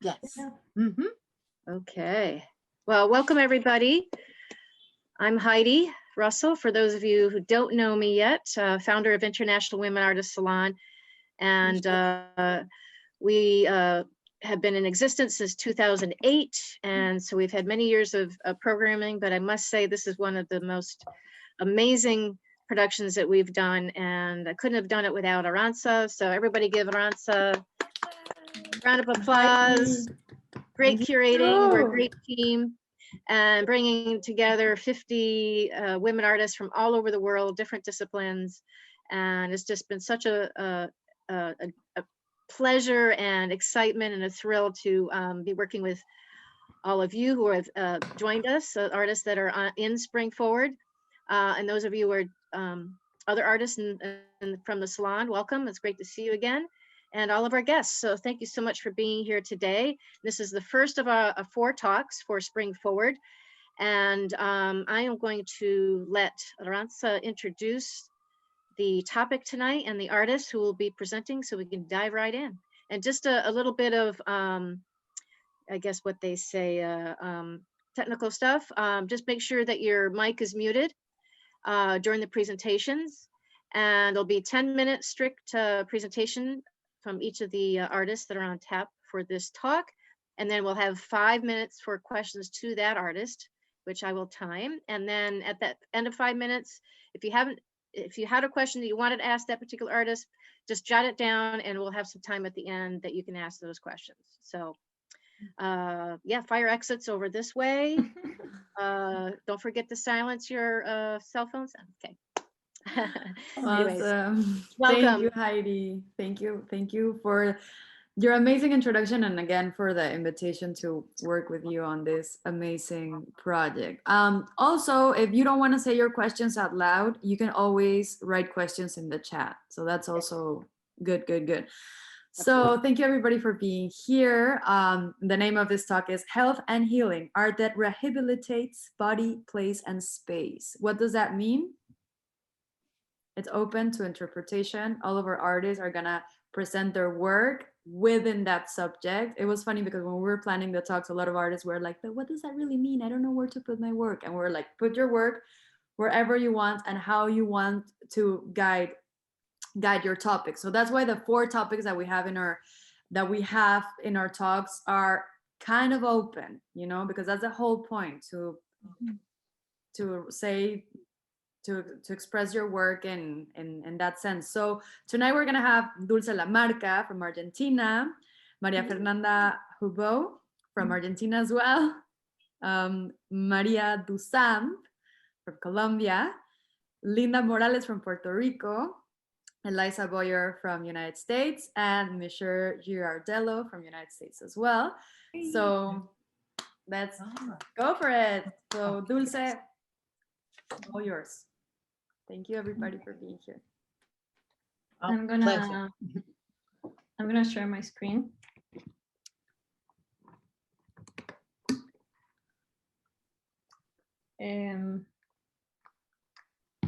Yes. Okay. Well, welcome everybody. I'm Heidi Russell. For those of you who don't know me yet, founder of International Women Artists Salon. And we have been in existence since 2008. And so we've had many years of programming, but I must say this is one of the most amazing productions that we've done. And I couldn't have done it without Aranza. So everybody give Aranza a round of applause. Great curating, we're a great team, and bringing together 50 women artists from all over the world, different disciplines. And it's just been such a pleasure and excitement and a thrill to be working with all of you who have joined us, artists that are in Spring Forward. And those of you who are other artists from the salon, welcome. It's great to see you again. And all of our guests. So thank you so much for being here today. This is the first of 4 talks for Spring Forward. And I am going to let Aranza introduce the topic tonight and the artists who will be presenting so we can dive right in. And just a little bit of, I guess what they say, technical stuff. Just make sure that your mic is muted during the presentations. And there'll be 10-minute strict presentation from each of the artists that are on tap for this talk. And then we'll have 5 minutes for questions to that artist, which I will time. And then at the end of 5 minutes, if you had a question that you wanted to ask that particular artist, just jot it down and we'll have some time at the end that you can ask those questions. So yeah, fire exits over this way. Don't forget to silence your cell phones. Okay. Anyways, Awesome. welcome. Thank you, Heidi. Thank you for your amazing introduction, and again for the invitation to work with you on this amazing project. Also, if you don't want to say your questions out loud, you can always write questions in the chat. So that's also good. So thank you everybody for being here. The name of this talk is Health and Healing, Art that Rehabilitates Body, Place, and Space. What does that mean? It's open to interpretation. All of our artists are gonna present their work within that subject. It was funny because when we were planning the talks, a lot of artists were like, but what does that really mean? I don't know where to put my work. And we're like, put your work wherever you want and how you want to guide your topic. So that's why the 4 topics that we have in our talks are kind of open, you know, because that's the whole point, to say, to express your work in that sense. So tonight we're gonna have Dulce Lamarca from Argentina, Maria Fernanda Hubeaut from Argentina as well, Maria Dusamp from Colombia, Linda Morales from Puerto Rico, Eliza Boyer from United States, and Michelle Girardello from United States as well. So let's go for it. So Dulce, all yours. Thank you everybody for being here. I'm gonna share my screen.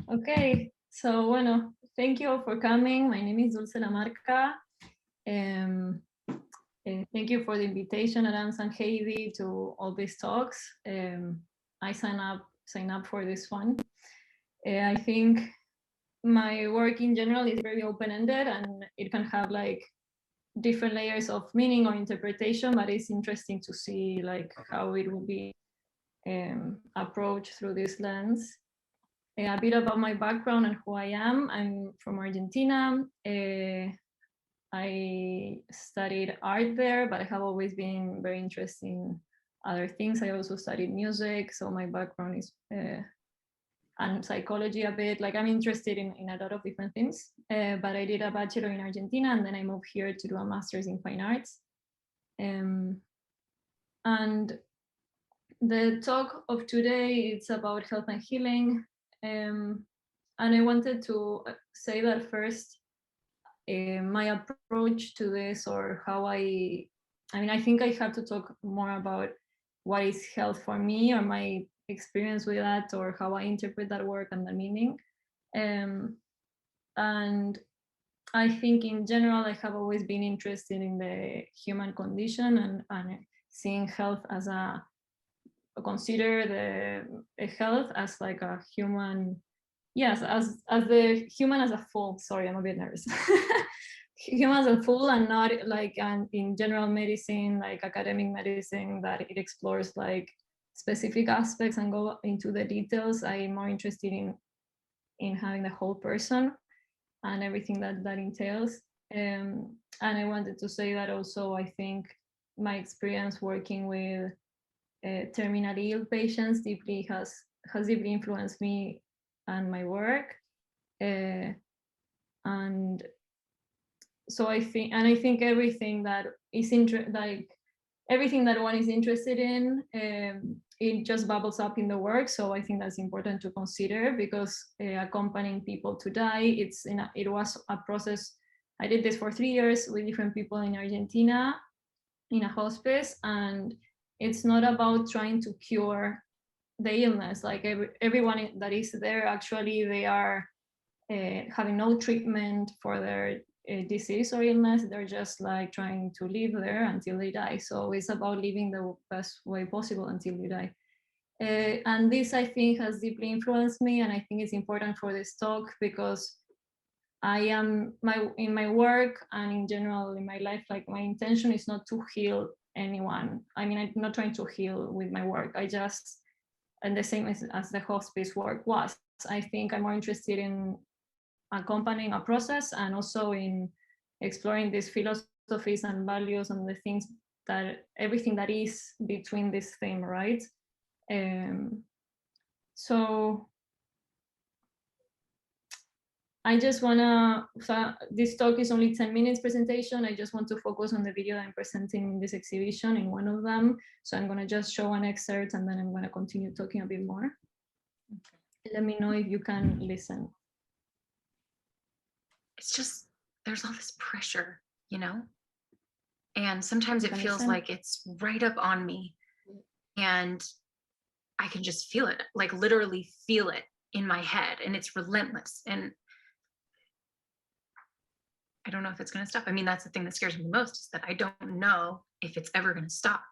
Okay, so bueno, thank you all for coming. My name is Dulce Lamarca. Thank you for the invitation, Aranza and Heidi, to all these talks. I sign up for this one. I think my work in general is very open-ended and it can have like different layers of meaning or interpretation, but it's interesting to see like how it will be approached through this lens. A bit about my background and who I am. I'm from Argentina. I studied art there, but I have always been very interested in other things. I also studied music, so my background is and psychology a bit. Like I'm interested in a lot of different things, but I did a bachelor in Argentina and then I moved here to do a master's in fine arts. And the talk of today, it's about health and healing. And I wanted to say that first, my approach to this, or how I think I have to talk more about what is health for me, or my experience with that, or how I interpret that work and the meaning. And I think in general, I have always been interested in the human condition and seeing health as consider the health as like a human, yes, as the human as a full. Sorry, I'm a bit nervous. Human as a full, and not like in general medicine, like academic medicine, that it explores like specific aspects and go into the details. I'm more interested in having the whole person and everything that entails. And I wanted to say that also, I think my experience working with terminally ill patients has deeply influenced me and my work. And so I think everything that is everything that one is interested in, it just bubbles up in the work. So I think that's important to consider, because accompanying people to die, it was a process. I did this for 3 years with different people in Argentina in a hospice, and it's not about trying to cure the illness. Like everyone that is there, actually, they are having no treatment for their disease or illness. They're just like trying to live there until they die. So it's about living the best way possible until you die. And this, I think, has deeply influenced me, and I think it's important for this talk, because I am in my work and in general in my life, like my intention is not to heal anyone. I mean, I'm not trying to heal with my work. And the same as the hospice work was, I think I'm more interested in accompanying a process, and also in exploring these philosophies and values and the things that everything that is between this thing, right? So I just wanna, so this talk is only 10 minutes presentation. I just want to focus on the video that I'm presenting in this exhibition, in one of them. So I'm gonna just show an excerpt, and then I'm gonna continue talking a bit more. Okay. Let me know if you can listen. It's just, there's all this pressure, you know? And sometimes it feels like it's right up on me, and I can just feel it, like literally feel it in my head, and it's relentless. And I don't know if it's going to stop. I mean, that's the thing that scares me the most, is that I don't know if it's ever going to stop.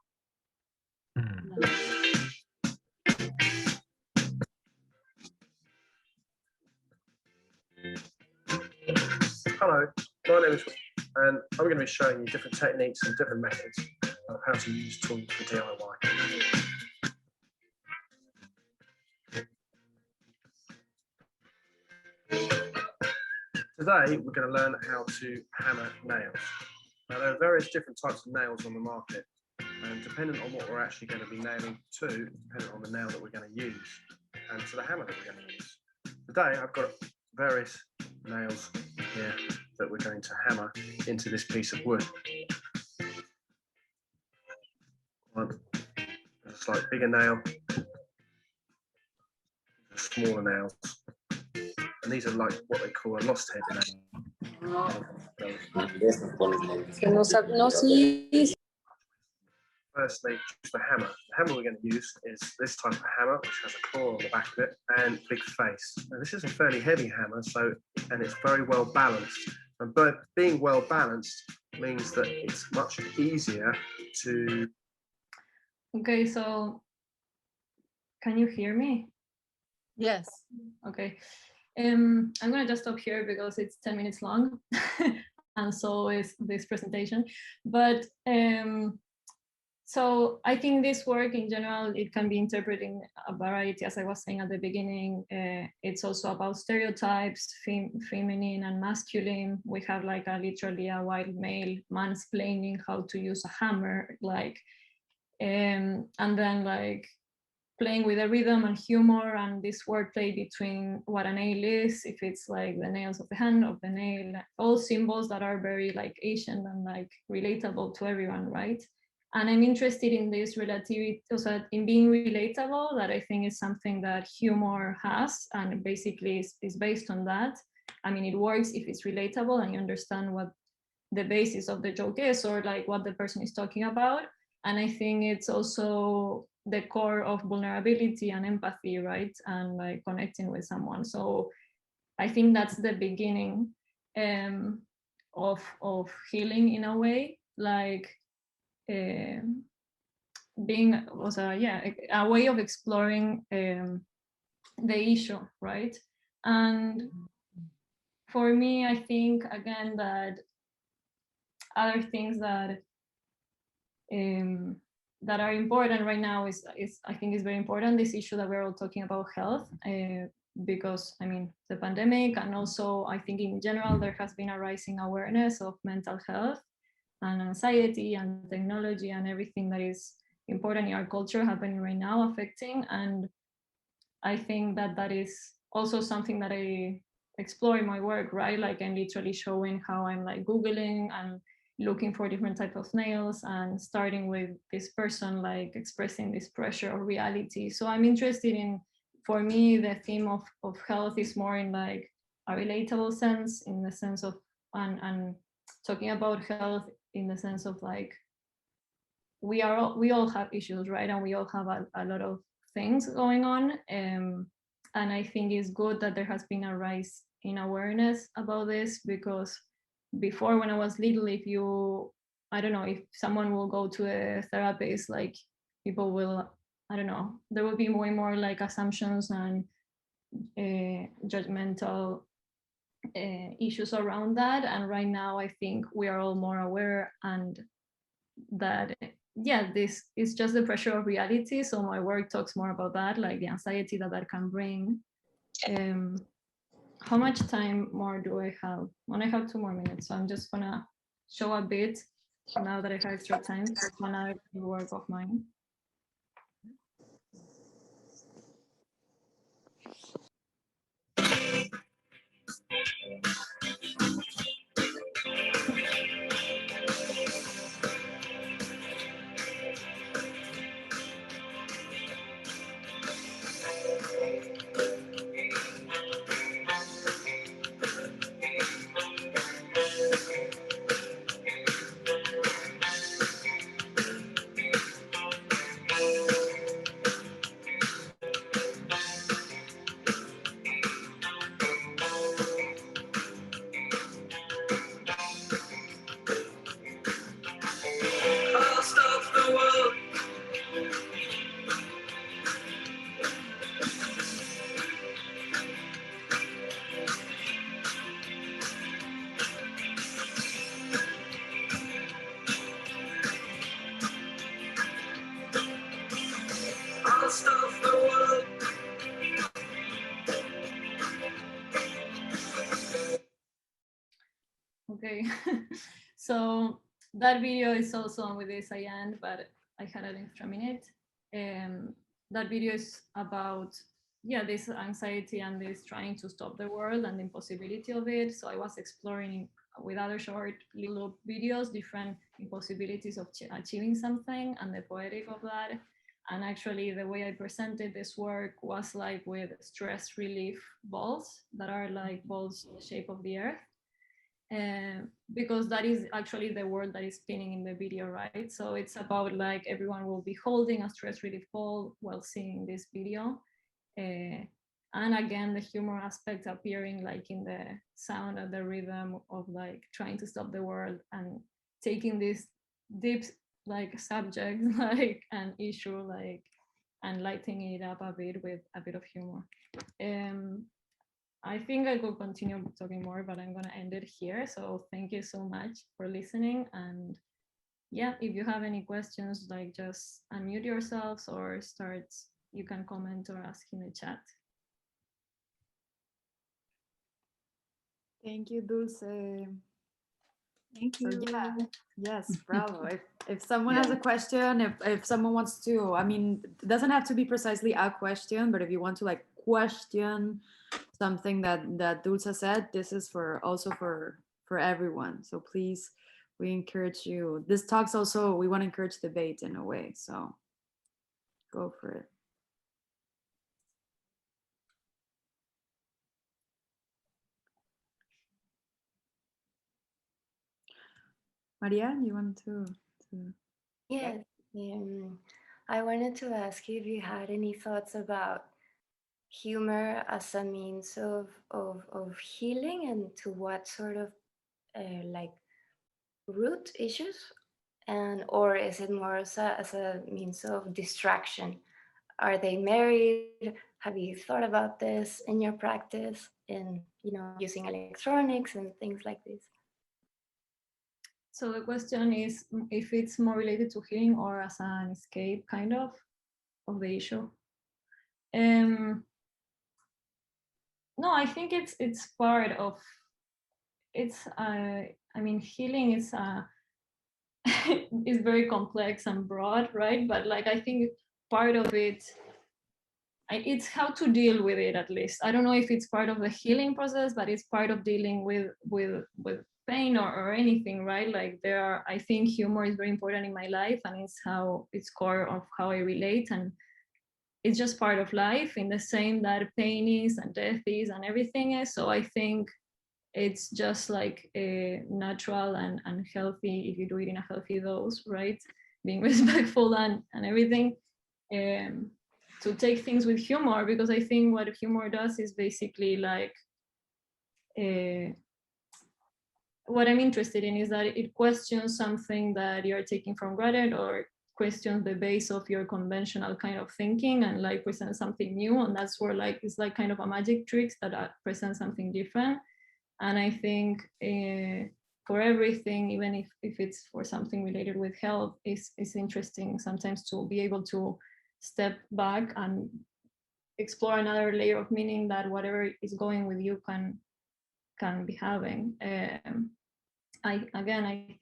Hello, my name is, and I'm going to be showing you different techniques and different methods of how to use tools for DIY. Today, we're going to learn how to hammer nails. Now, there are various different types of nails on the market, and depending on what we're actually going to be nailing to, depending on the nail that we're going to use, and to the hammer that we're going to use. Today, I've got various nails here that we're going to hammer into this piece of wood. One, a slightly bigger nail, smaller nails, and these are like what they call a lost head nail. Firstly, the hammer. The hammer we're going to use is this type of hammer, which has a claw on the back of it and big face. Now, this is a fairly heavy hammer, and it's very well balanced. And but being well balanced means that it's much easier to. Okay, so can you hear me? Yes. Okay. I'm gonna just stop here because it's 10 minutes long, and so is this presentation. But so I think this work in general, it can be interpreted in a variety, as I was saying at the beginning. It's also about stereotypes, feminine and masculine. We have like literally a white male mansplaining how to use a hammer, like, and then like playing with the rhythm and humor and this wordplay between what a nail is, if it's like the nails of the hand, of the nail, all symbols that are very like Asian and like relatable to everyone, right? And I'm interested in this relativity, also in being relatable, that I think is something that humor has, and basically is based on that. I mean, it works if it's relatable and you understand what the basis of the joke is, or like what the person is talking about. And I think it's also the core of vulnerability and empathy, right? And like connecting with someone. So I think that's the beginning. of healing in a way, like being was a way of exploring the issue, right? And for me, I think again that other things that that are important right now is I think is very important, this issue that we're all talking about, health, because I mean the pandemic, and also I think in general there has been a rising awareness of mental health and anxiety and technology and everything that is important in our culture happening right now affecting. And I think that that is also something that I explore in my work, right? Like I'm literally showing how I'm like Googling and looking for different types of nails, and starting with this person like expressing this pressure or reality. So I'm interested in, for me, the theme of health is more in like a relatable sense, in the sense of and talking about health in the sense of like we all have issues, right? And we all have a lot of things going on. And I think it's good that there has been a rise in awareness about this, because before, when I was little, if you, I don't know, if someone will go to a therapist, like people will, I don't know, there will be way more like assumptions and judgmental issues around that. And right now, I think we are all more aware, and that yeah, this is just the pressure of reality. So my work talks more about that, like the anxiety that that can bring. How much time more do I have? Well, I have 2 more minutes, so I'm just gonna show a bit now that I have extra time for another work of mine. I'll stop the world. I'll stop the world. Okay, so that video is also on with this I end, but I had an extra minute. That video is about, yeah, this anxiety and this trying to stop the world and the impossibility of it. So I was exploring with other short little videos different impossibilities of achieving something and the poetic of that. And actually the way I presented this work was like with stress relief balls that are like balls in the shape of the earth. Because that is actually the word that is spinning in the video, right? So it's about like everyone will be holding a stress relief ball while seeing this video. And again, the humor aspect appearing like in the sound and the rhythm of like trying to stop the world and taking this deep like subject like an issue like and lighting it up a bit with a bit of humor. I think I could continue talking more, but I'm gonna end it here. So thank you so much for listening. And yeah, if you have any questions, like just unmute yourselves or start, you can comment or ask in the chat. Thank you, Dulce. Thank So you. yeah, yes, bravo. If someone has a question, if someone wants to, I mean, it doesn't have to be precisely a question, but if you want to like question something that Dulce said, this is for also for everyone. So please, we encourage you. This talks also, we want to encourage debate in a way. So go for it. Maria, you want to Yes. I wanted to ask you if you had any thoughts about humor as a means of healing, and to what sort of like root issues, and or is it more as a means of distraction? Are they married? Have you thought about this in your practice, in using electronics and things like this? So the question is if it's more related to healing or as an escape kind of the issue. No, I think it's part of it's. I mean, healing is is very complex and broad, right? But like I think part of it, it's how to deal with it at least. I don't know if it's part of the healing process, but it's part of dealing with pain or anything, right? Like I think humor is very important in my life, and it's core of how I relate, and it's just part of life in the same that pain is and death is and everything is. So I think it's just like a natural and healthy if you do it in a healthy dose, right? Being respectful and everything. To take things with humor, because I think what humor does is basically like what I'm interested in is that it questions something that you're taking for granted, or questions the base of your conventional kind of thinking, and like present something new. And that's where like it's like kind of a magic tricks that present something different. And I think for everything, even if it's for something related with health, it's interesting sometimes to be able to step back and explore another layer of meaning that whatever is going with you can be having. I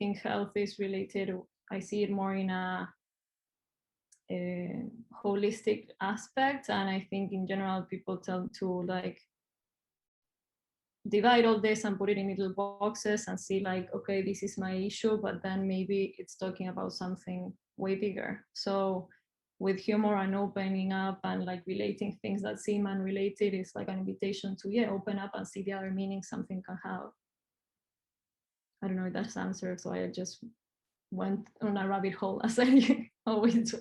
think health is related. I see it more in a holistic aspect, and I think in general people tend to like divide all this and put it in little boxes and see like, okay, this is my issue, but then maybe it's talking about something way bigger. So with humor and opening up and like relating things that seem unrelated is like an invitation to open up and see the other meaning something can have. I don't know if that's answered, so I just went on a rabbit hole as I always do.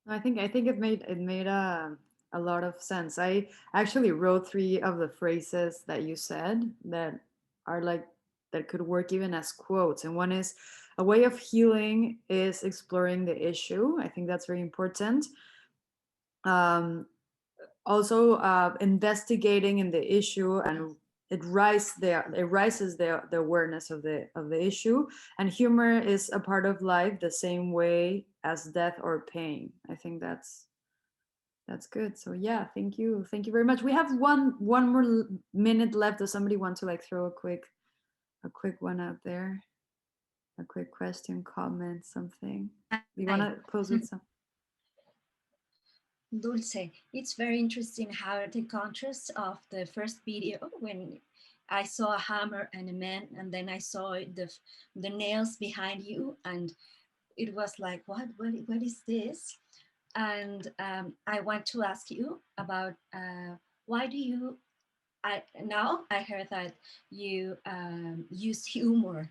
I think it made a lot of sense. I actually wrote 3 of the phrases that you said that are like that could work even as quotes. And one is, a way of healing is exploring the issue. I think that's very important. Also, investigating in the issue, and it rises the awareness of the issue. And humor is a part of life the same way as death or pain. I think that's good. So yeah, thank you very much. We have one more minute left. Does somebody want to like throw a quick one out there? A quick question, comment, something? Do you want to close with some? Dulce, it's very interesting how the contrast of the first video, when I saw a hammer and a man, and then I saw the nails behind you, and it was like, what is this? And I want to ask you about why do you? Now I heard that you use humor,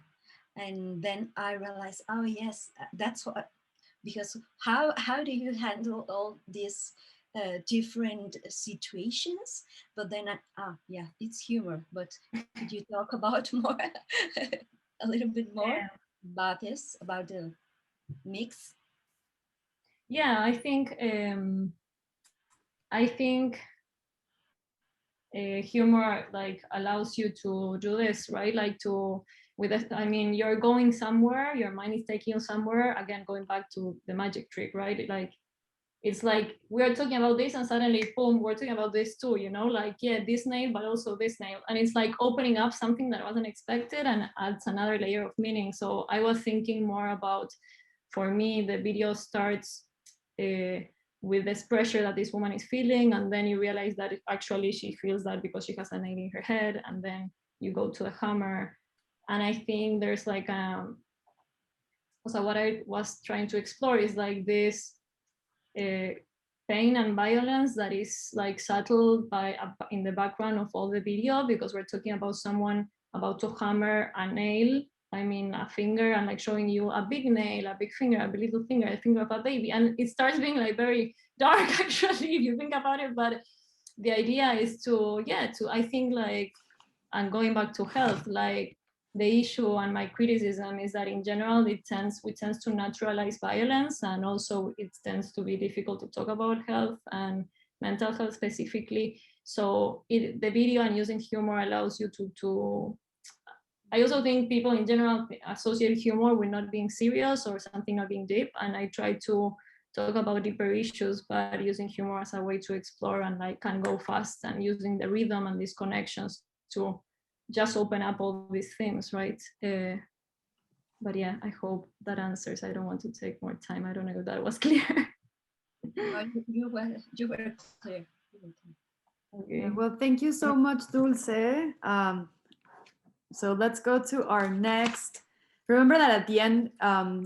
and then I realized, oh yes, that's what. Because how do you handle all these different situations? But then yeah, it's humor. But could you talk about more, a little bit more about this, about the mix? Yeah, I think humor like allows you to do this, right? Like I mean, you're going somewhere, your mind is taking you somewhere. Again, going back to the magic trick, right? Like it's like we're talking about this and suddenly boom, we're talking about this too, like this nail but also this nail, and it's like opening up something that wasn't expected and adds another layer of meaning. So I was thinking more about, for me, the video starts with this pressure that this woman is feeling, and then you realize that actually she feels that because she has a nail in her head, and then you go to the hammer. And I think there's like so what I was trying to explore is like this pain and violence that is like subtle in the background of all the video, because we're talking about someone about to hammer a nail I mean, a finger and like showing you a big nail, a big finger, a little finger, a finger of a baby. And it starts being like very dark, actually, if you think about it. But the idea is to, yeah, I think like, and going back to health, like the issue and my criticism is that in general, we tend to naturalize violence. And also it tends to be difficult to talk about health and mental health specifically. So the video and using humor allows you to I also think people in general associate humor with not being serious or something not being deep. And I try to talk about deeper issues, but using humor as a way to explore and like can go fast and using the rhythm and these connections to just open up all these things, right? But yeah, I hope that answers. I don't want to take more time. I don't know if that was clear. You were clear. Okay. Well, thank you so much, Dulce. So let's go to our next. Remember that at the end,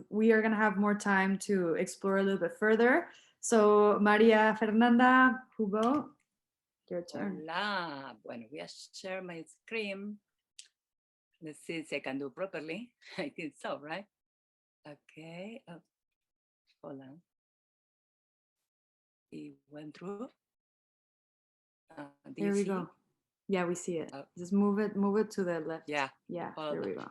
we are going to have more time to explore a little bit further. So Maria Fernanda Hubeaut, your turn. Hola. Bueno, voy a share my screen. Let's see if I can do properly. I think so, right? Okay. Oh, hold on. It went through. There we go. Yeah, we see it. Just move it to the left. Yeah. Yeah, there we go.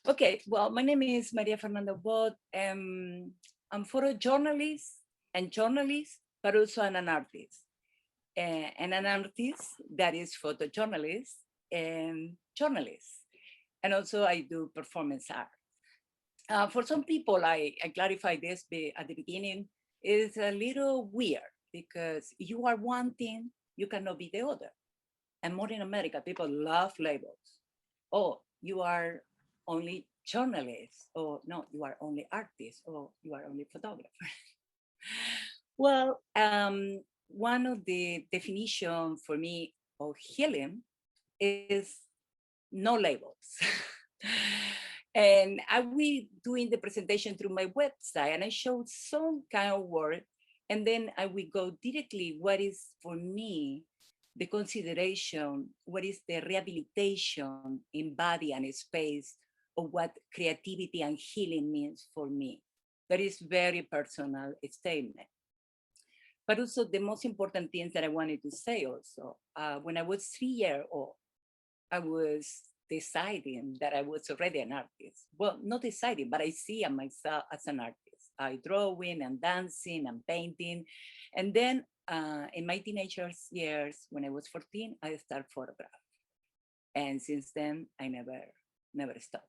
Okay, well, my name is Maria Fernanda Hubeaut. I'm photojournalist and journalist, but also an artist. And an artist that is photojournalist and journalist. And also I do performance art. For some people, I clarify this at the beginning, it's a little weird because you are one thing, you cannot be the other. And more in America, people love labels. Oh, you are only journalist, or no, you are only artist, or you are only photographer. Well, one of the definitions for me of healing is no labels. And I will doing the presentation through my website and I showed some kind of work, and then I will go directly what is for me the consideration, what is the rehabilitation in body and space of what creativity and healing means for me. That is very personal statement. But also the most important things that I wanted to say also, when I was 3 years old, I was deciding that I was already an artist. Well, not deciding, but I see myself as an artist. I drawing and dancing and painting. And then in my teenagers years, when I was 14, I started photograph. And since then, I never stopped.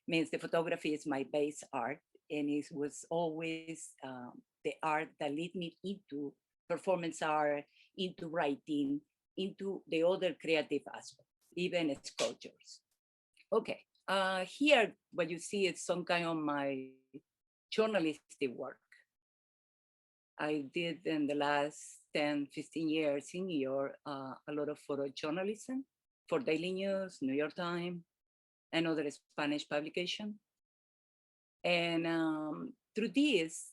Means the photography is my base art, and it was always the art that led me into performance art, into writing, into the other creative aspects, even sculptures. Okay, here what you see is some kind of my journalistic work. I did in the last 10, 15 years in New York, a lot of photojournalism for Daily News, New York Times, and other Spanish publication. And through this,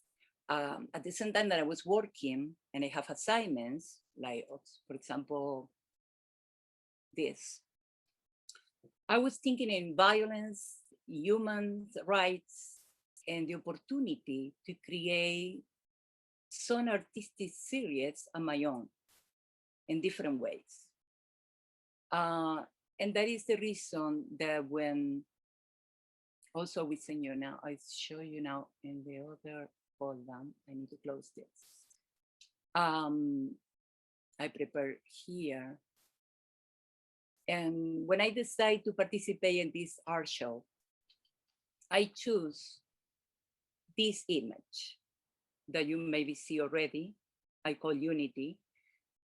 at the same time that I was working and I have assignments, like, for example, this. I was thinking in violence, human rights, and the opportunity to create some artistic series on my own in different ways. And that is the reason that when, also we send you now, I show you now in the other folder, I need to close this. I prepare here. And when I decide to participate in this art show, I choose this image that you maybe see already. I call Unity.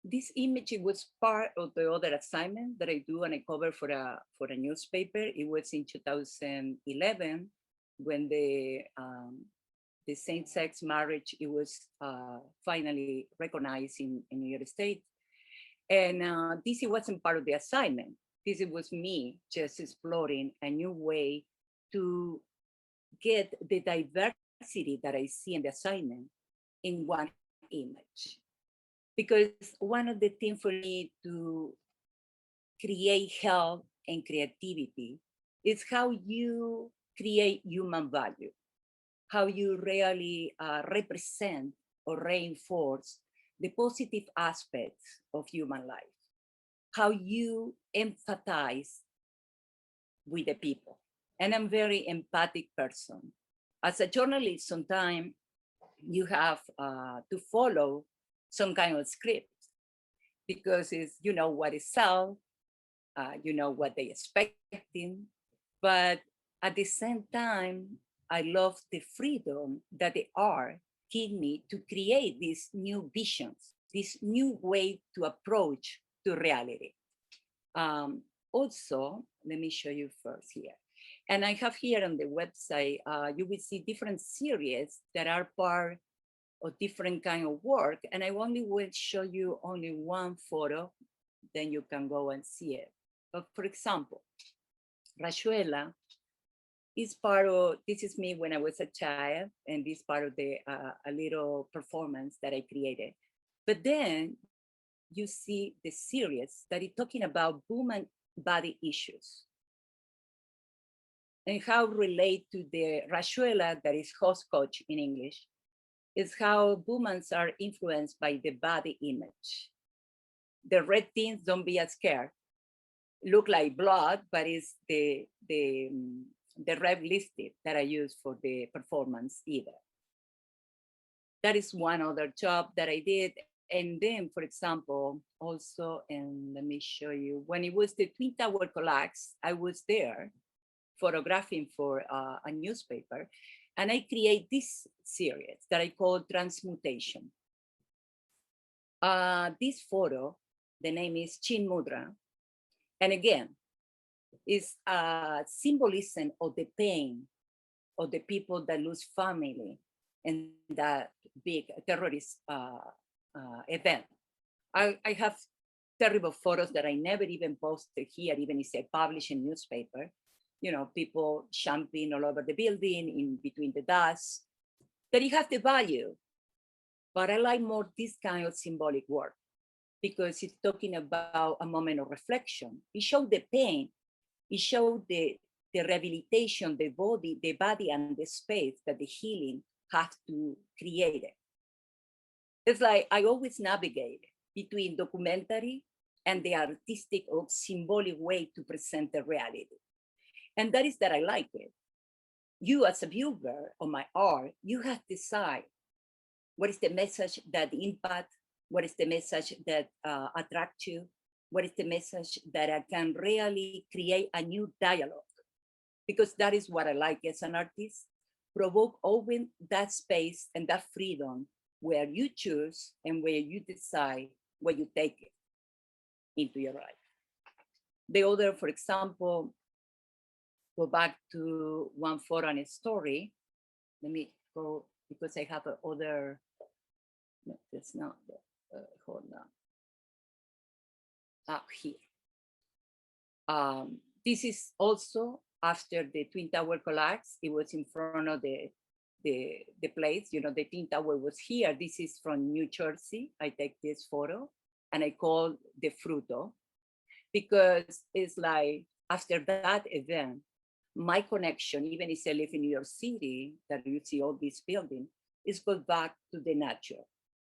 This image, it was part of the other assignment that I do and I cover for a newspaper. It was in 2011 when the same-sex marriage, it was finally recognized in New York State. And this wasn't part of the assignment. This was me just exploring a new way to get the diversity that I see in the assignment in one image. Because one of the things for me to create health and creativity It's how you create human value, how you really represent or reinforce the positive aspects of human life, how you empathize with the people. And I'm a very empathic person. As a journalist, sometimes you have to follow some kind of script because it's, you know what is sell, you know what they expecting, but at the same time, I love the freedom that the art give me to create these new visions, this new way to approach to reality. Also, let me show you first here. And I have here on the website, you will see different series that are part of different kind of work. And I only will show you only one photo, then you can go and see it. But for example, Rayuela is part of, this is me when I was a child, and this part of the a little performance that I created. But then you see the series that is talking about woman body issues and how relate to the Rayuela, that is host coach in English, is how women are influenced by the body image. The red things, don't be scared. Look like blood, but it's the red lipstick that I use for the performance either. That is one other job that I did. And then, for example, also, and let me show you, when it was the Twin Tower collapse, I was there photographing for a newspaper, and I create this series that I call Transmutation. This photo, the name is Chin Mudra, and again, is a symbolism of the pain of the people that lose family in that big terrorist event. I have terrible photos that I never even posted here, even if I publish in newspaper. You know, people jumping all over the building, in between the dust, that it has the value. But I like more this kind of symbolic work because it's talking about a moment of reflection. It showed the pain, it showed the rehabilitation, the body and the space that the healing has to create it. It's like I always navigate between documentary and the artistic or symbolic way to present the reality. And that is that I like it. You as a viewer of my art, you have to decide what is the message that impact, what is the message that attracts you, what is the message that I can really create a new dialogue. Because that is what I like as an artist, provoke open that space and that freedom where you choose and where you decide where you take it into your life. The other, for example, go back to one photo and a story. Let me go, because I have other, no, that's not, hold on. Here. This is also after the Twin Tower collapse. It was in front of the place, you know, the Twin Tower was here. This is from New Jersey. I take this photo and I call the Fruto, because it's like after that event, my connection, even if I live in New York City, that you see all these buildings, is go back to the nature.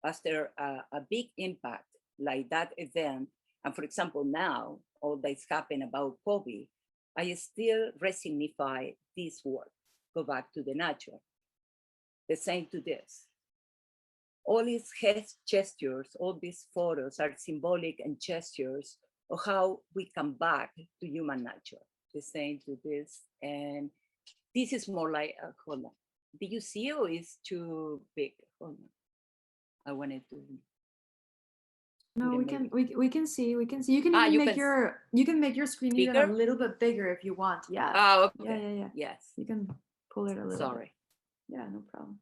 After a big impact like that event, and for example, now, all that's happened about COVID, I still resignify this work, go back to the nature. The same to this. All these gestures, all these photos are symbolic and gestures of how we come back to human nature. The same to this. And this is more like, hold on. Do you see, or is too big? Hold on. I wanted to. No, we can see. You can even make your screen even a little bit bigger if you want. Yeah. Oh, okay. Yeah. Yes. You can pull it a little. Sorry. Bit. Yeah, no problem.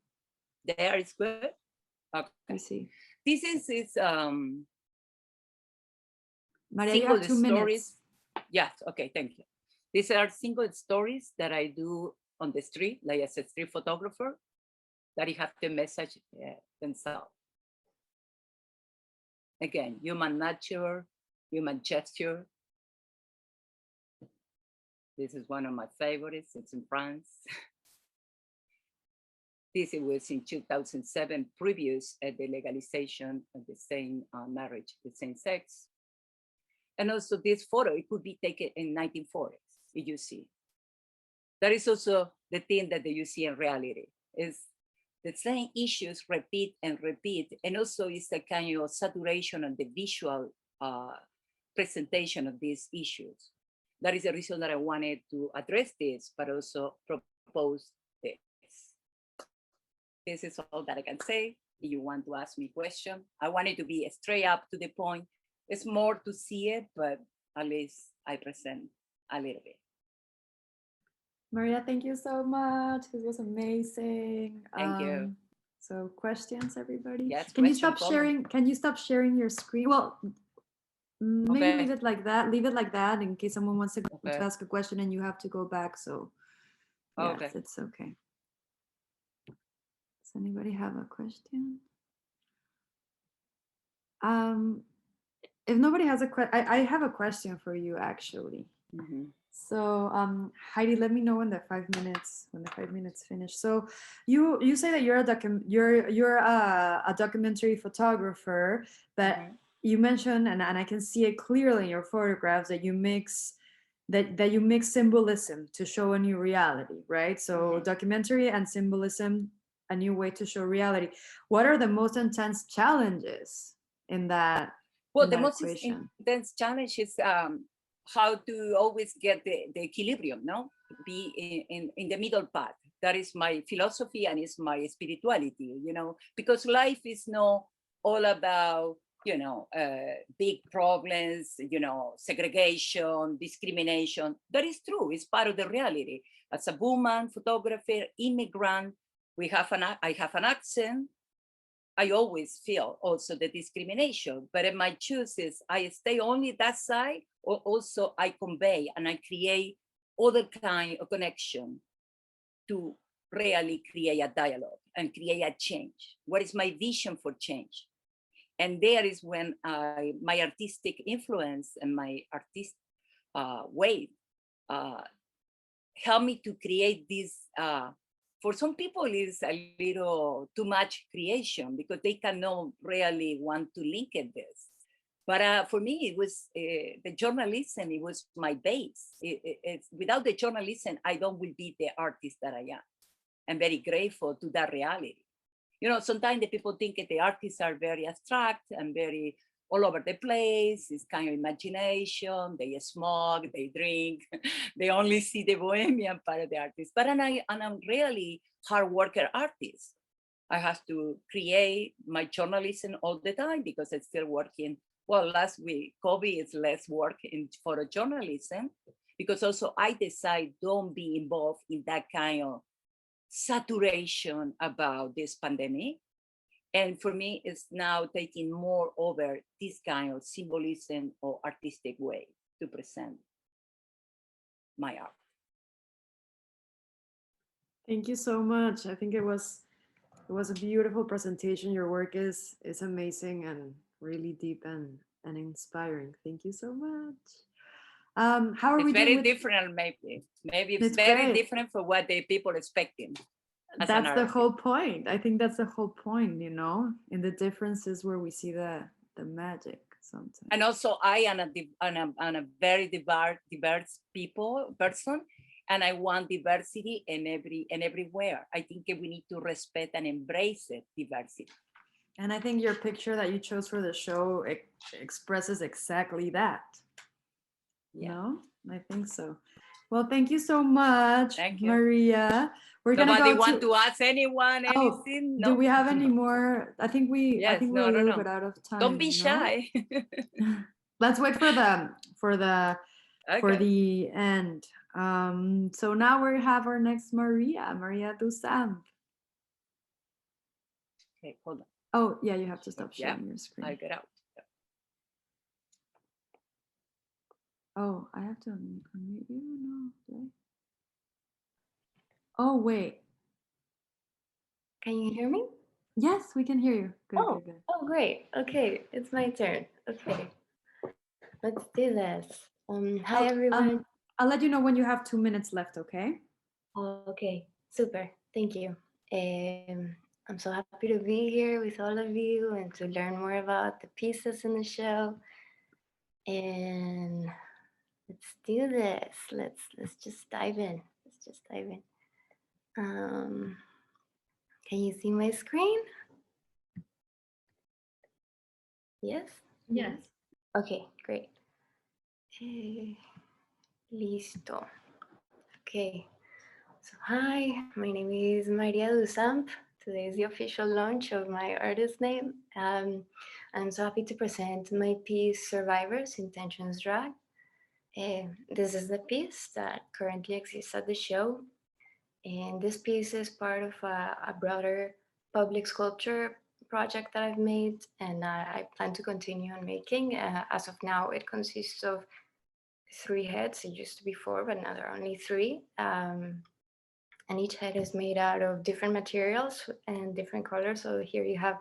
There is good. Okay. I see. This is Maria, you have 2 minutes. Yes. Okay. Thank you. These are single stories that I do on the street, like as a street photographer, that you have the message themselves. Again, human nature, human gesture. This is one of my favorites. It's in France. This was in 2007, previous the legalization of the same marriage, the same sex. And also this photo, it could be taken in 1940s, you see. That is also the thing that you see in reality, is the same issues repeat and repeat. And also it's a kind of saturation of the visual presentation of these issues. That is the reason that I wanted to address this, but also propose this. This is all that I can say. If you want to ask me a question, I want it to be straight up to the point. It's more to see it, but at least I present a little bit. Maria, thank you so much. This was amazing. Thank you. So questions, everybody? Yes, Can you question, stop sharing? Can you stop sharing your screen? Well, maybe Okay. leave it like that. Leave it like that in case someone wants to Okay. ask a question and you have to go back. So yes, Okay. it's okay. Does anybody have a question? If nobody has a question, I have a question for you actually. Mhm. So Heidi, let me know when the 5 minutes finish. So you say that you're a documentary photographer, but Mhm. you mentioned, and I can see it clearly in your photographs, that you mix symbolism to show a new reality, right? So documentary and symbolism, a new way to show reality. What are the most intense challenges in that? Well, in the that most equation? intense challenge is how to always get the equilibrium, no? Be in the middle path. That is my philosophy and it's my spirituality, you know, because life is not all about, you know, big problems, you know, segregation, discrimination. That is true. It's part of the reality. As a woman, photographer, immigrant, I have an accent. I always feel also the discrimination, but my choice is I stay only that side, or also I convey and I create other kind of connection to really create a dialogue and create a change. What is my vision for change? And there is when my artistic influence and my artist way help me to create this. For some people, it's a little too much creation because they cannot really want to link it this. But for me, it was the journalism. It was my base. It's without the journalism, I don't will be the artist that I am. I'm very grateful to that reality. You know, sometimes the people think that the artists are very abstract and very all over the place. It's kind of imagination. They smoke, they drink, they only see the bohemian part of the artist. But I'm really hard worker artist. I have to create my journalism all the time because I'm still working. Well, last week, COVID is less work in photojournalism because also I decide don't be involved in that kind of saturation about this pandemic. And for me, it's now taking more over this kind of symbolism or artistic way to present my art. Thank you so much. I think it was a beautiful presentation. Your work is amazing and really deep and inspiring. Thank you so much. How are we It's doing very with... different, maybe. Maybe it's It's very great. different from what the people expecting. That's the whole point. I think that's the whole point, you know, in the differences where we see the magic sometimes. And also I am a very diverse person, and I want diversity in everywhere. I think we need to respect and embrace it, diversity. And I think your picture that you chose for the show expresses exactly that. Yeah. No, I think so. Well, thank you so much, Thank you. Maria. We're Nobody gonna go want to ask anyone anything? Do No. we have any more? I think we're Yes, a little bit out of time. Don't be no? shy. Let's wait for the Okay. end. So now we have our next Maria Dusamp. Okay, hold on. Oh yeah, you have to stop sharing your I screen. get out. Oh, I have to unmute you. No, do I? Oh wait. Can you hear me? Yes, we can hear you. Good, Oh, good, good. oh, great. Okay, it's my turn. Okay, let's do this. Hi, everyone. I'll let you know when you have 2 minutes left, okay? Okay, super. Thank you. I'm so happy to be here with all of you and to learn more about the pieces in the show. And let's do this. Let's just dive in. Let's just dive in. Can you see my screen? Yes? Yes. Okay, great. Listo. Okay. So hi, my name is Maria Dusamp. Today is the official launch of my artist name. I'm so happy to present my piece, Survivors, Intentions Drag. This is the piece that currently exists at the show. And this piece is part of a broader public sculpture project that I've made, and I plan to continue on making. As of now, it consists of 3 heads. It used to be 4, but now there are only 3. And each head is made out of different materials and different colors. So here you have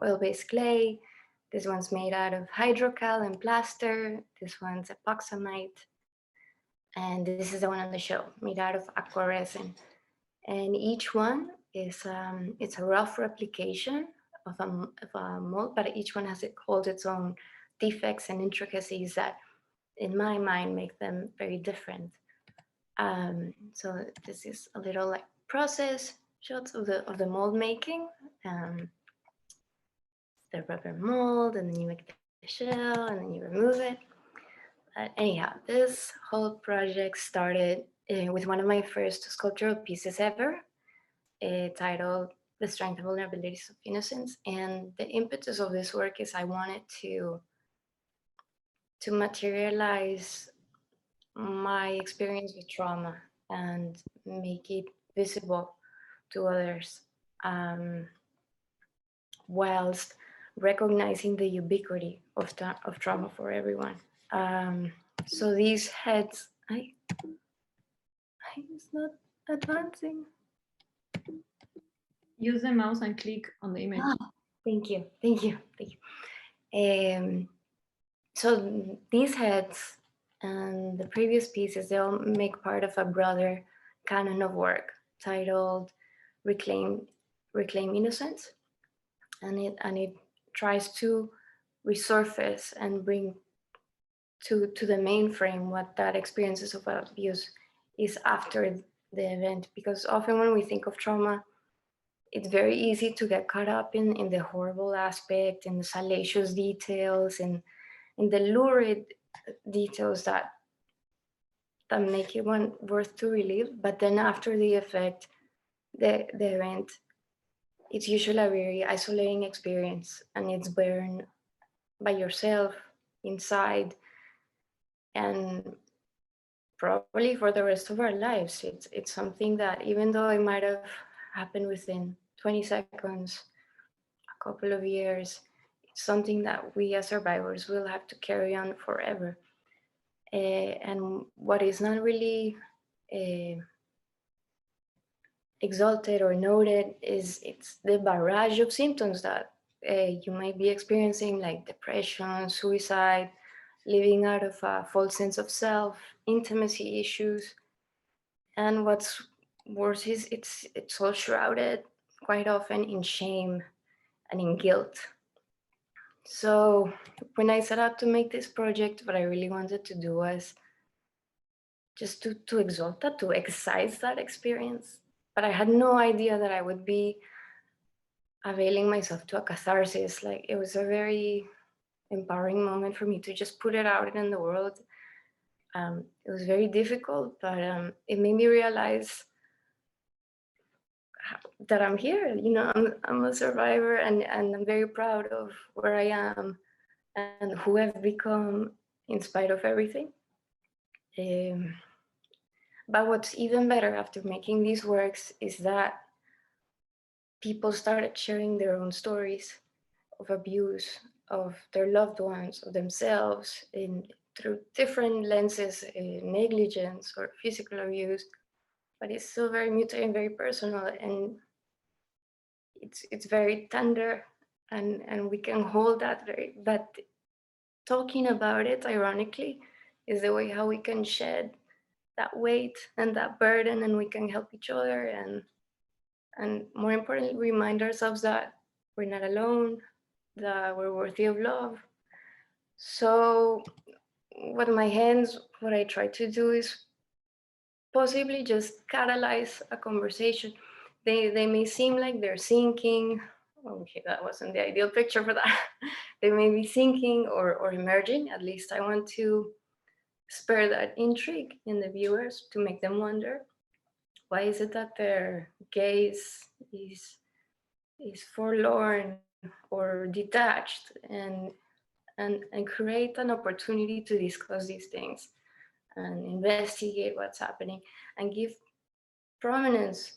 oil-based clay. This one's made out of hydrocal and plaster. This one's epoxamite. And this is the one on the show, made out of aqua resin. And each one is it's a rough replication of a mold, but each one holds its own defects and intricacies that, in my mind, make them very different. So this is a little like process shots of the mold making. The rubber mold, and then you make the shell, and then you remove it. Anyhow, this whole project started with one of my first sculptural pieces ever, titled "The Strength and Vulnerabilities of Innocence." And the impetus of this work is I wanted to materialize my experience with trauma and make it visible to others, whilst recognizing the ubiquity of trauma for everyone. So these heads, it's not advancing. Use the mouse and click on the image. Thank you. So these heads and the previous pieces, they all make part of a broader canon of work titled Reclaim Innocence. And it tries to resurface and bring to the mainframe what that experiences of abuse is after the event. Because often when we think of trauma, it's very easy to get caught up in the horrible aspect, in the salacious details, and in the lurid details that make it one worth to relive. But then after the effect, the event, it's usually a very isolating experience, and it's borne by yourself inside, and probably for the rest of our lives. It's something that, even though it might have happened within 20 seconds, a couple of years, it's something that we as survivors will have to carry on forever. And what is not really exalted or noted is it's the barrage of symptoms that you might be experiencing, like depression, suicide, living out of a false sense of self, intimacy issues. And what's worse is it's all shrouded quite often in shame and in guilt. So when I set out to make this project, what I really wanted to do was just to exalt that, to excise that experience. But I had no idea that I would be availing myself to a catharsis. Like, it was a very empowering moment for me to just put it out in the world. It was very difficult, but it made me realize that I'm here. You know, I'm a survivor, and I'm very proud of where I am and who I've become in spite of everything. But what's even better after making these works is that people started sharing their own stories of abuse, of their loved ones, of themselves, through different lenses, negligence or physical abuse. But it's still very muted and very personal, and it's very tender, and we can hold that very. But talking about it, ironically, is the way how we can shed that weight and that burden, and we can help each other, and more importantly, remind ourselves that we're not alone, that we're worthy of love. So with my hands, what I try to do is possibly just catalyze a conversation. They may seem like they're sinking. Okay, that wasn't the ideal picture for that. They may be sinking or emerging. At least I want to spur that intrigue in the viewers to make them wonder, why is it that their gaze is forlorn or detached, and create an opportunity to discuss these things and investigate what's happening and give prominence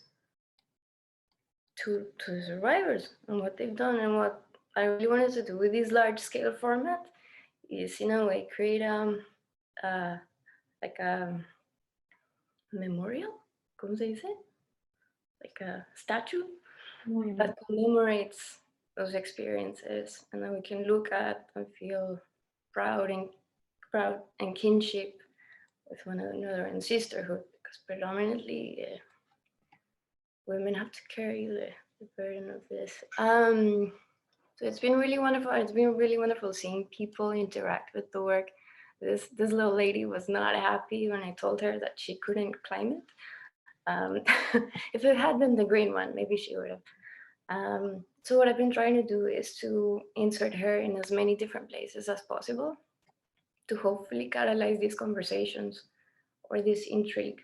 to the survivors and what they've done. And what I really wanted to do with this large scale format is, in a way, create like a memorial, ¿cómo se dice? Like a statue that commemorates those experiences, and that we can look at and feel proud and kinship with one another and sisterhood, because predominantly women have to carry the burden of this. So it's been really wonderful. It's been really wonderful seeing people interact with the work. This little lady was not happy when I told her that she couldn't climb it. If it had been the green one, maybe she would have. So what I've been trying to do is to insert her in as many different places as possible to hopefully catalyze these conversations or this intrigue.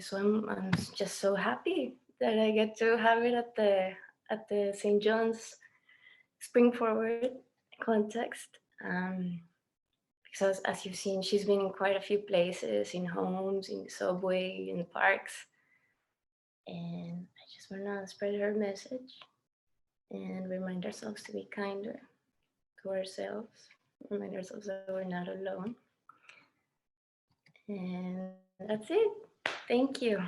So I'm just so happy that I get to have it at the St. John's Spring Forward context. Because as you've seen, she's been in quite a few places, in homes, in the subway, in parks. And I just want to spread her message and remind ourselves to be kinder to ourselves, remind ourselves that we're not alone. And that's it. Thank you.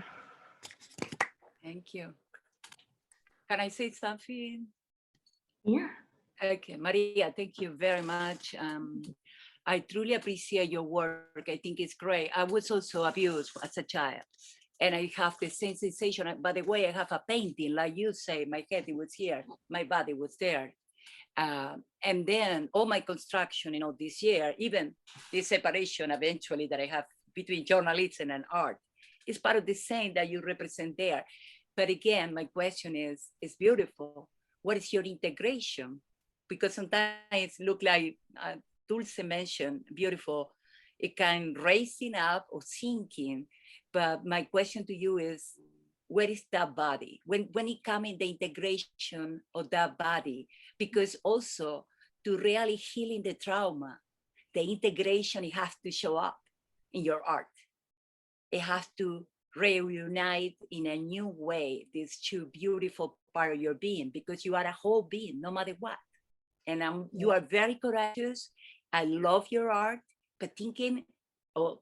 Thank you. Can I say something? Yeah. Okay, Maria, thank you very much. I truly appreciate your work. I think it's great. I was also abused as a child, and I have the same sensation. By the way, I have a painting, like you say, my head was here, my body was there. And then all my construction, this year, even the separation eventually that I have between journalism and art, is part of the same that you represent there. But again, my question is beautiful. What is your integration? Because sometimes it looks like Dulce mentioned, beautiful, it can raising up or sinking. But my question to you is, where is that body? When it comes in the integration of that body? Because also to really healing the trauma, the integration, it has to show up in your art. It has to reunite in a new way, this two beautiful part of your being, because you are a whole being, no matter what. And you are very courageous. I love your art, but thinking of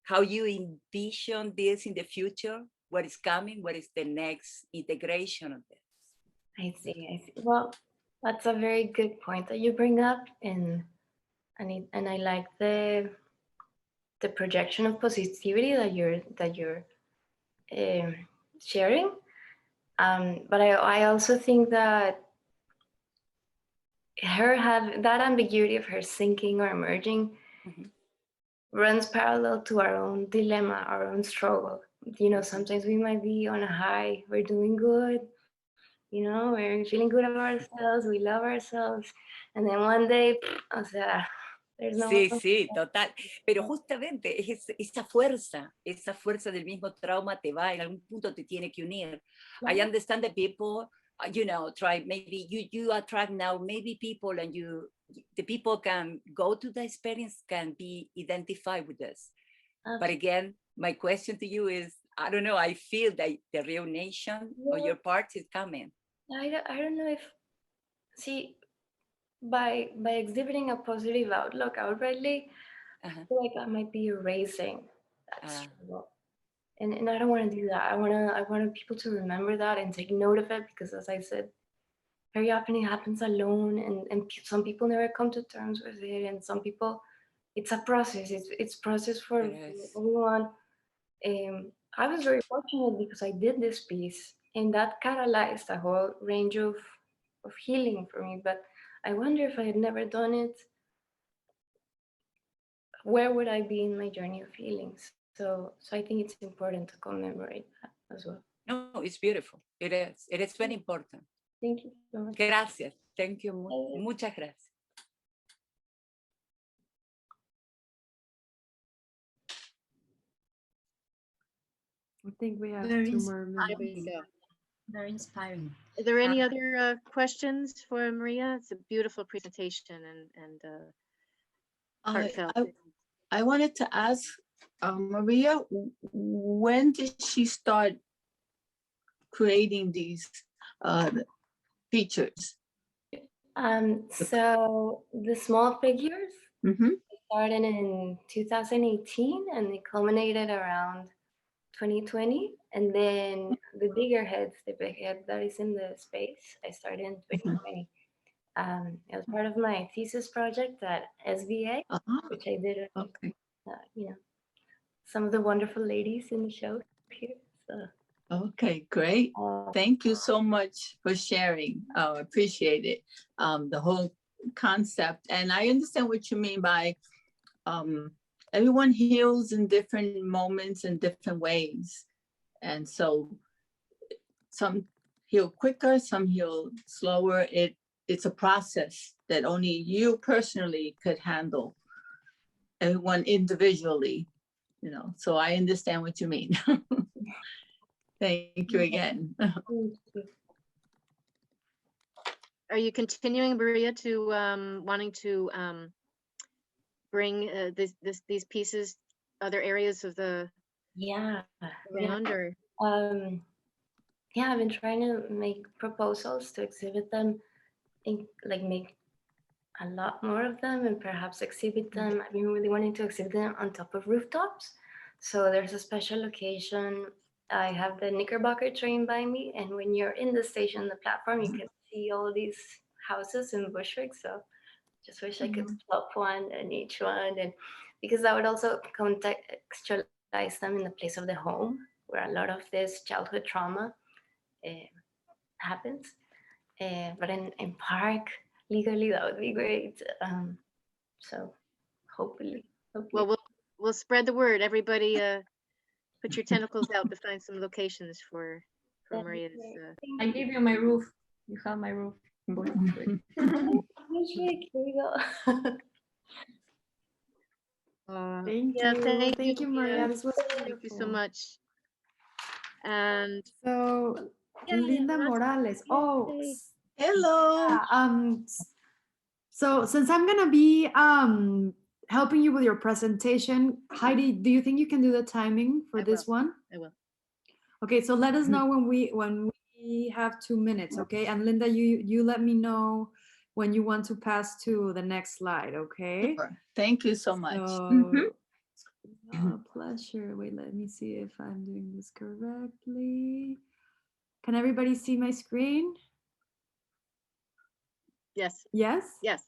how you envision this in the future, what is coming, what is the next integration of this? I see. Well, that's a very good point that you bring up, and I like the projection of positivity that you're sharing. But I also think that that ambiguity of her sinking or emerging runs parallel to our own dilemma, our own struggle. Sometimes we might be on a high, we're doing good, we're feeling good about ourselves, we love ourselves, and then one day, o sea, there's no. Sí, total. Pero justamente es esa fuerza del mismo trauma te va, en algún punto te tiene que unir. I understand that people, try, maybe you attract now, maybe people, and the people can go to the experience, can be identified with this. But again, my question to you is, I don't know, I feel that the real nation of your part is coming. I don't know if, see, by exhibiting a positive outlook outrightly, I feel like I might be erasing that struggle. And I don't want to do that. I want people to remember that and take note of it, because as I said, very often it happens alone, and some people never come to terms with it, and some people it's a process. It's process for Yes. everyone. I was very fortunate because I did this piece, and that catalyzed a whole range of healing for me. But I wonder if I had never done it, where would I be in my journey of healing? So I think it's important to commemorate that as well. No, it's beautiful. It is. It is very important. Thank you so much. Gracias. Thank you. Muchas gracias. I think we have Very 2 more There minutes. we go. Very inspiring. Are there any other questions for Maria? It's a beautiful presentation and heartfelt. I wanted to ask Maria, when did she start creating these features? So the small figures Mm-hmm. started in 2018 and it culminated around 2020. And then the bigger heads, the big head that is in the space, I started in 2020. It was part of my thesis project at SVA, which I did with, Okay. some of the wonderful ladies in the show here. So, Okay, great. Thank you so much for sharing. Appreciate it. The whole concept. And I understand what you mean by everyone heals in different moments in different ways. And so some heal quicker, some heal slower. It's a process that only you personally could handle, everyone individually, so I understand what you mean. Thank you again. Are you continuing, Maria, to wanting to bring these pieces, other areas of the around, or? Yeah, I've been trying to make proposals to exhibit them, make a lot more of them, and perhaps exhibit them. I've been really wanting to exhibit them on top of rooftops. So there's a special location. I have the Knickerbocker train by me, and when you're in the station, the platform, you can see all these houses in Bushwick. So just wish I could plop one in each one, and because that would also contextualize them in the place of the home, where a lot of this childhood trauma happens. But in park, legally, that would be great. So hopefully. Well, we'll spread the word. Everybody, put your tentacles out to find some locations for Maria's. I give you my roof. You have my roof. Here we go. Thank you, Maria. This was Thank you so much. And so Linda Morales. Oh, hello. Yeah, so since I'm gonna be helping you with your presentation, Heidi, do you think you can do the timing for this one? I will. Okay, so let us know when we have 2 minutes, okay? And Linda, you let me know when you want to pass to the next slide, okay? Sure. Thank you so much. So, pleasure. Wait, let me see if I'm doing this correctly. Can everybody see my screen? Yes. Yes? Yes.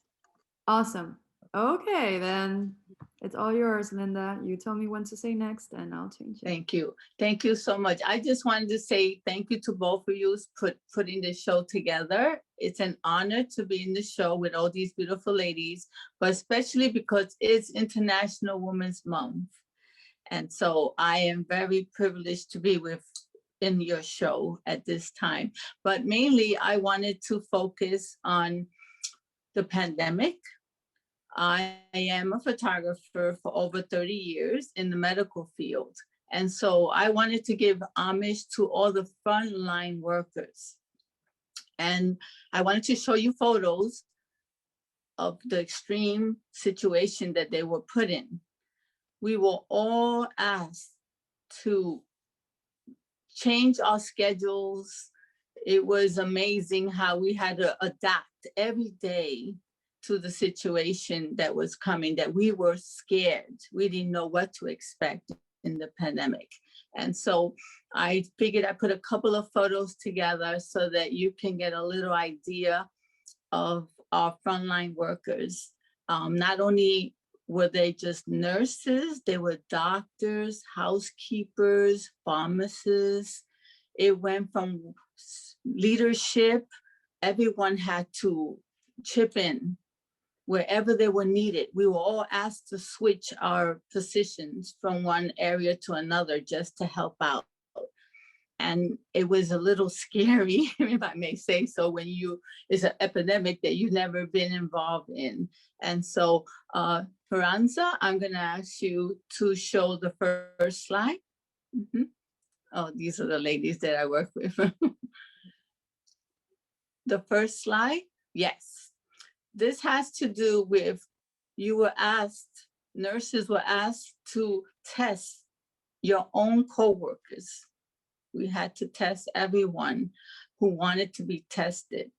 Awesome. Okay, then it's all yours, Linda. You tell me when to say next and I'll change it. Thank you. Thank you so much. I just wanted to say thank you to both of you for putting the show together. It's an honor to be in the show with all these beautiful ladies, but especially because it's International Women's Month. And so I am very privileged to be in your show at this time. But mainly I wanted to focus on the pandemic. I am a photographer for over 30 years in the medical field. And so I wanted to give homage to all the frontline workers. And I wanted to show you photos of the extreme situation that they were put in. We were all asked to change our schedules. It was amazing how we had to adapt every day to the situation that was coming, that we were scared. We didn't know what to expect in the pandemic. And so I figured I put a couple of photos together so that you can get a little idea of our frontline workers, not only were they just nurses? They were doctors, housekeepers, pharmacists. It went from leadership. Everyone had to chip in wherever they were needed. We were all asked to switch our positions from one area to another just to help out. And it was a little scary, if I may say so, when it's an epidemic that you've never been involved in. And so, Esperanza, I'm gonna ask you to show the first slide. Mhm. Oh, these are the ladies that I work with. The first slide, yes. This has to do with, nurses were asked to test your own coworkers. We had to test everyone who wanted to be tested.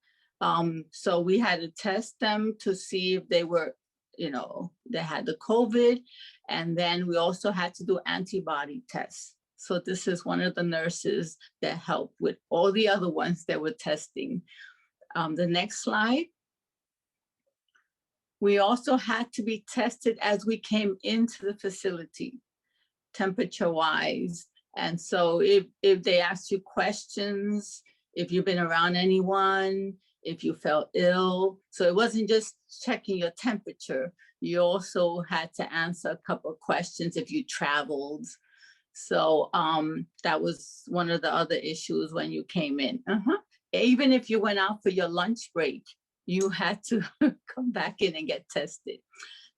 So we had to test them to see if they were, they had the COVID. And then we also had to do antibody tests. So this is one of the nurses that helped with all the other ones that were testing. The next slide. We also had to be tested as we came into the facility, temperature-wise. And so if they asked you questions, if you've been around anyone, if you felt ill. So it wasn't just checking your temperature. You also had to answer a couple of questions if you traveled. So that was one of the other issues when you came in. Even if you went out for your lunch break, you had to come back in and get tested.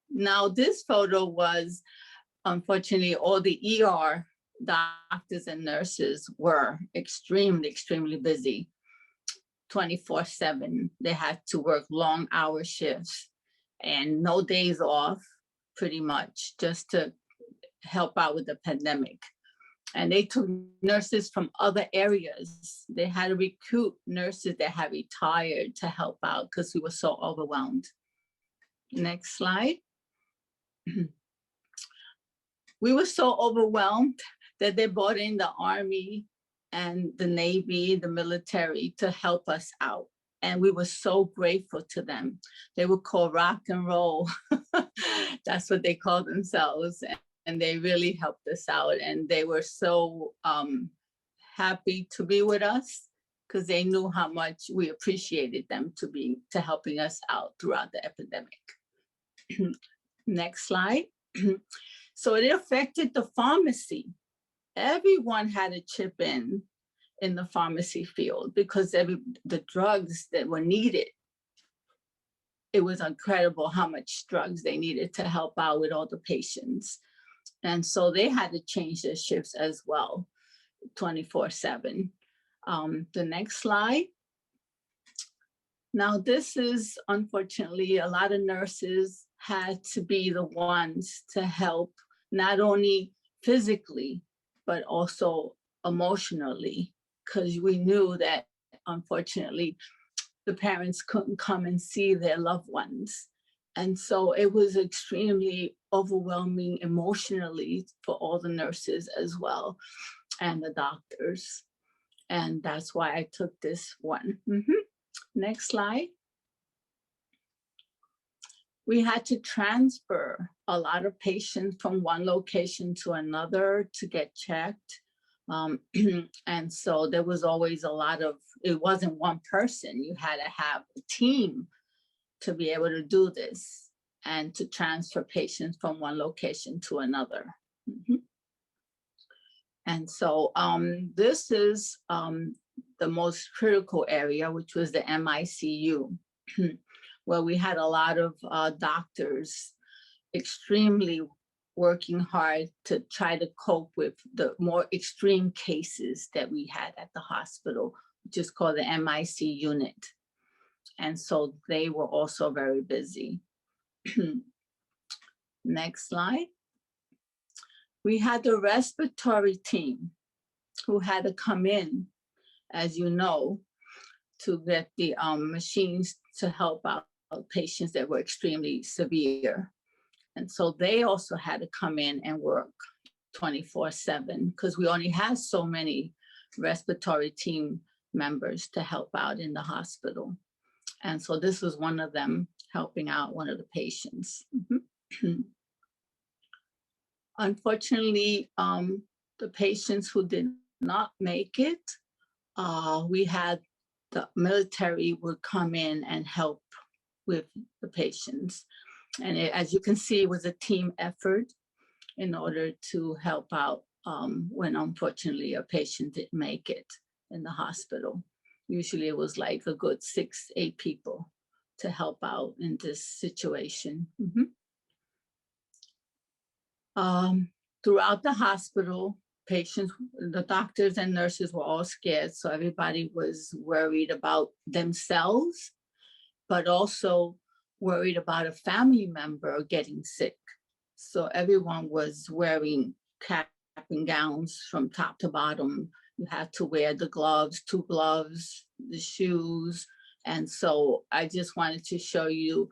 Now, this photo was, unfortunately, all the ER doctors and nurses were extremely, extremely busy, 24/7. They had to work long hour shifts and no days off, pretty much, just to help out with the pandemic. And they took nurses from other areas. They had to recruit nurses that had retired to help out because we were so overwhelmed. Next slide. We were so overwhelmed that they brought in the Army and the Navy, the military, to help us out. And we were so grateful to them. They were called rock and roll. That's what they called themselves. And they really helped us out. And they were so happy to be with us because they knew how much we appreciated them to helping us out throughout the epidemic. Next slide. So it affected the pharmacy. Everyone had to chip in the pharmacy field because the drugs that were needed, it was incredible how much drugs they needed to help out with all the patients. And so they had to change their shifts as well, 24/7. The next slide. Now this is, unfortunately, a lot of nurses had to be the ones to help, not only physically, but also emotionally, because we knew that, unfortunately, the parents couldn't come and see their loved ones. And so it was extremely overwhelming emotionally for all the nurses as well, and the doctors. And that's why I took this one. Next slide. We had to transfer a lot of patients from one location to another to get checked. And so there was always a lot of, it wasn't one person. You had to have a team to be able to do this and to transfer patients from one location to another. And so this is the most critical area, which was the MICU, where we had a lot of doctors extremely working hard to try to cope with the more extreme cases that we had at the hospital, which is called the MIC unit. And so they were also very busy. Next slide. We had the respiratory team who had to come in, as you know, to get the machines to help out patients that were extremely severe. And so they also had to come in and work 24/7 because we only had so many respiratory team members to help out in the hospital. And so this was one of them helping out one of the patients. Unfortunately, the patients who did not make it, we had the military would come in and help with the patients. And as you can see, it was a team effort in order to help out when unfortunately a patient didn't make it in the hospital. Usually it was like a good 6, 8 people to help out in this situation. Throughout the hospital, patients, the doctors and nurses were all scared. So everybody was worried about themselves, but also worried about a family member getting sick. So everyone was wearing cap and gowns from top to bottom. You had to wear the gloves, 2 gloves, the shoes. And so I just wanted to show you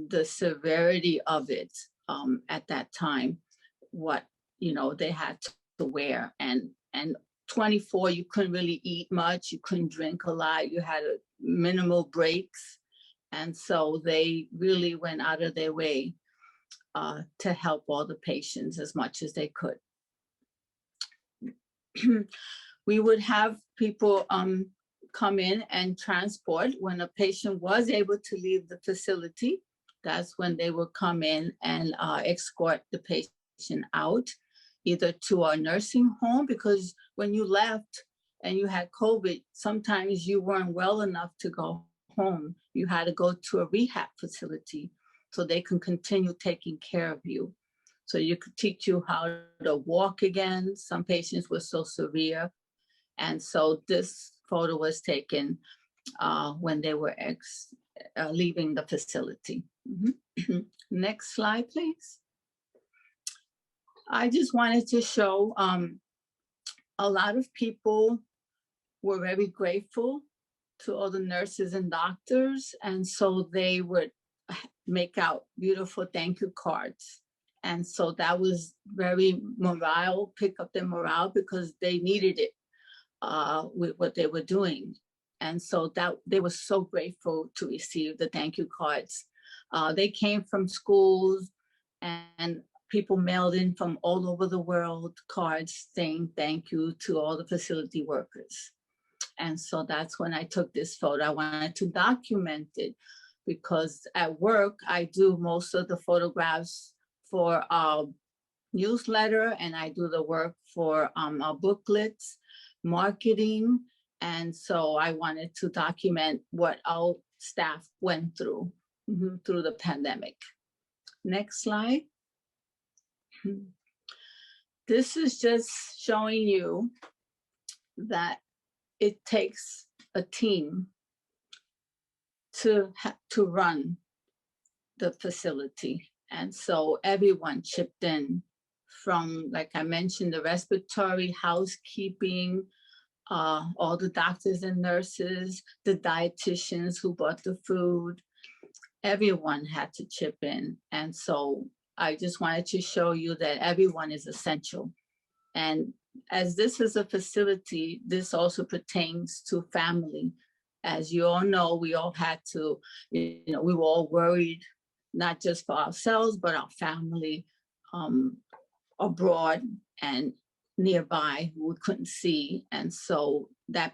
the severity of it at that time, what, you know, they had to wear. And 24, you couldn't really eat much. You couldn't drink a lot. You had minimal breaks. And so they really went out of their way to help all the patients as much as they could. We would have people come in and transport. When a patient was able to leave the facility, that's when they would come in and escort the patient out, either to a nursing home, because when you left and you had COVID, sometimes you weren't well enough to go home. You had to go to a rehab facility so they can continue taking care of you. So you could teach you how to walk again. Some patients were so severe. And so this photo was taken when they were leaving the facility. Next slide, please. I just wanted to show a lot of people were very grateful to all the nurses and doctors. And so they would make out beautiful thank you cards. And so that was very morale, pick up their morale, because they needed it with what they were doing. And so that they were so grateful to receive the thank you cards. They came from schools, and people mailed in from all over the world cards saying thank you to all the facility workers. And so that's when I took this photo. I wanted to document it because at work, I do most of the photographs for our newsletter, and I do the work for our booklets, marketing. And so I wanted to document what our staff went through the pandemic. Next slide. This is just showing you that it takes a team to run the facility. And so everyone chipped in from, like I mentioned, the respiratory, housekeeping, all the doctors and nurses, the dietitians who bought the food, everyone had to chip in. And so I just wanted to show you that everyone is essential. And as this is a facility, this also pertains to family. As you all know, we all had to, we were all worried, not just for ourselves, but our family abroad and nearby who we couldn't see. And so that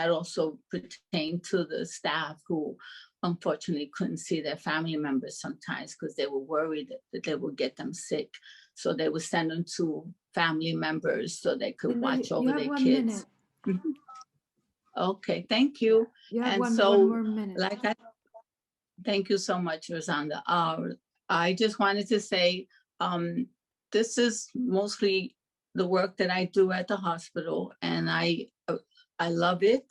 also pertained to the staff who unfortunately couldn't see their family members sometimes because they were worried that they would get them sick. So they would send them to family members so they could watch over their kids. Okay, thank you. And one more minute. Thank you so much, Rosanda. I just wanted to say, this is mostly the work that I do at the hospital, and I love it.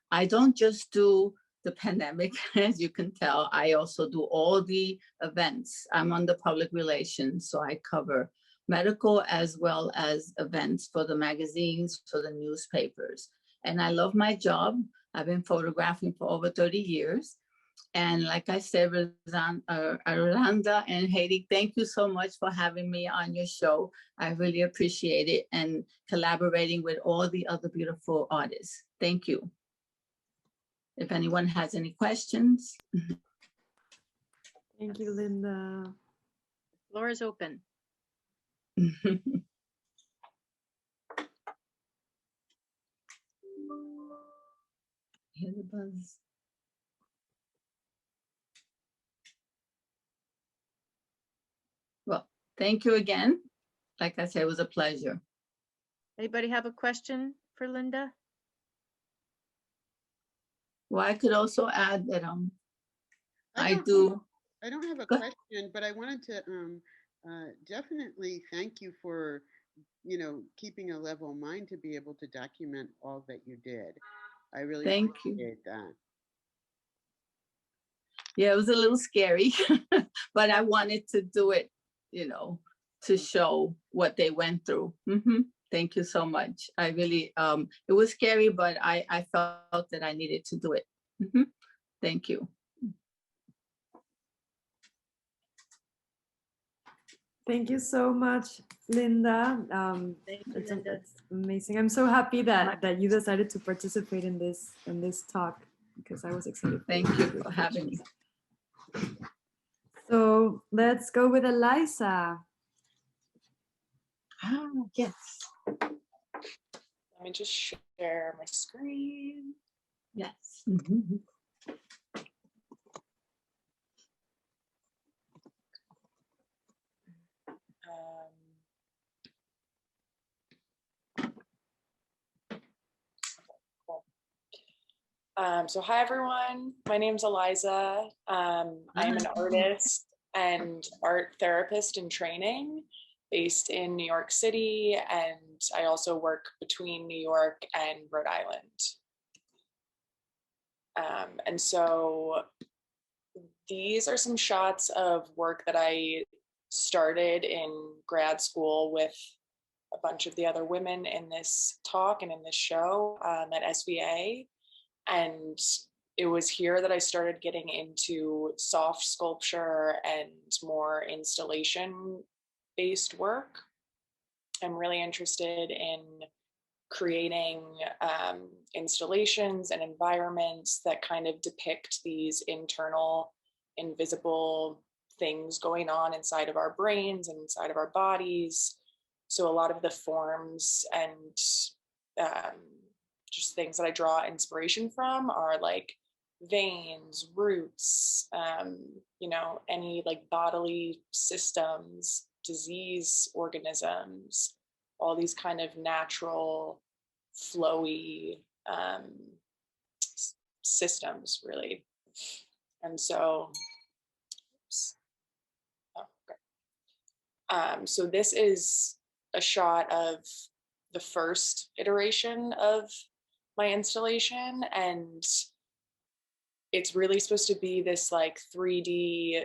I don't just do the pandemic, as you can tell. I also do all the events. I'm on the public relations, so I cover medical as well as events for the magazines, for the newspapers. And I love my job. I've been photographing for over 30 years. And like I said, Rolanda and Haiti, thank you so much for having me on your show. I really appreciate it, and collaborating with all the other beautiful artists. Thank you. If anyone has any questions. Thank you, Linda. Floor is open. Hear the buzz. Well, thank you again. Like I said, it was a pleasure. Anybody have a question for Linda? Well, I could also add that I don't do. I don't have a Go- question, but I wanted to definitely thank you for, keeping a level mind to be able to document all that you did. I really Thank you. appreciate that. Yeah, it was a little scary, but I wanted to do it, to show what they went through. Thank you so much. I really, it was scary, but I felt that I needed to do it. Thank you. Thank you so much, Linda. Thank you, It's, Linda. it's amazing. I'm so happy that you decided to participate in this talk, because I was excited. Thank you for having me. So let's go with Eliza. Yes. Let me just share my screen. Yes. Cool. So hi everyone, my name's Eliza. I'm an artist and art therapist in training based in New York City, and I also work between New York and Rhode Island. And so these are some shots of work that I started in grad school with a bunch of the other women in this talk and in this show at SVA. And it was here that I started getting into soft sculpture and more installation-based work. I'm really interested in creating installations and environments that kind of depict these internal, invisible things going on inside of our brains and inside of our bodies. So a lot of the forms and just things that I draw inspiration from are like veins, roots, any like bodily systems, disease organisms, all these kind of natural, flowy systems, really. And so, so this is a shot of the first iteration of my installation, and it's really supposed to be this like 3D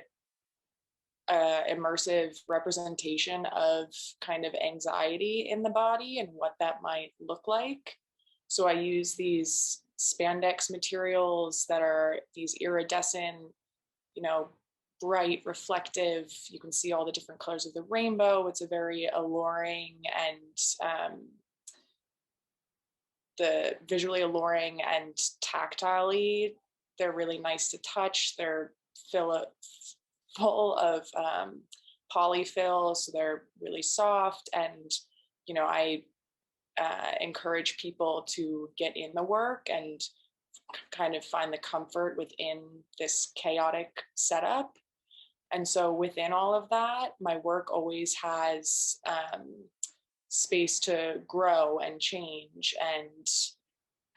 immersive representation of kind of anxiety in the body and what that might look like. So I use these spandex materials that are these iridescent, bright, reflective. You can see all the different colors of the rainbow. It's a very alluring and the visually alluring and tactilely, they're really nice to touch. They're full of polyfill, so they're really soft. And, I encourage people to get in the work and kind of find the comfort within this chaotic setup. And so within all of that, my work always has space to grow and change. And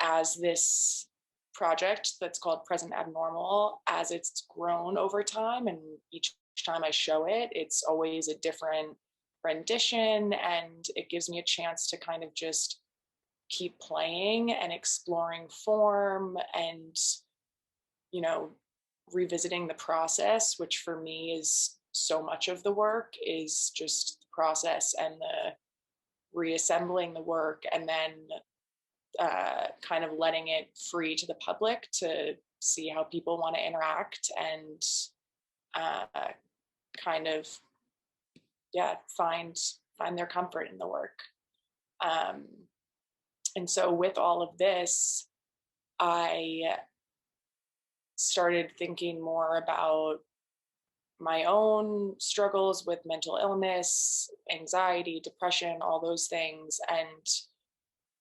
as this project that's called Present Abnormal, as it's grown over time, and each time I show it, it's always a different rendition, and it gives me a chance to kind of just keep playing and exploring form and, revisiting the process, which for me is so much of the work, is just the process and the reassembling the work, and then kind of letting it free to the public to see how people want to interact and kind of, find their comfort in the work. And so with all of this, I started thinking more about my own struggles with mental illness, anxiety, depression, all those things, and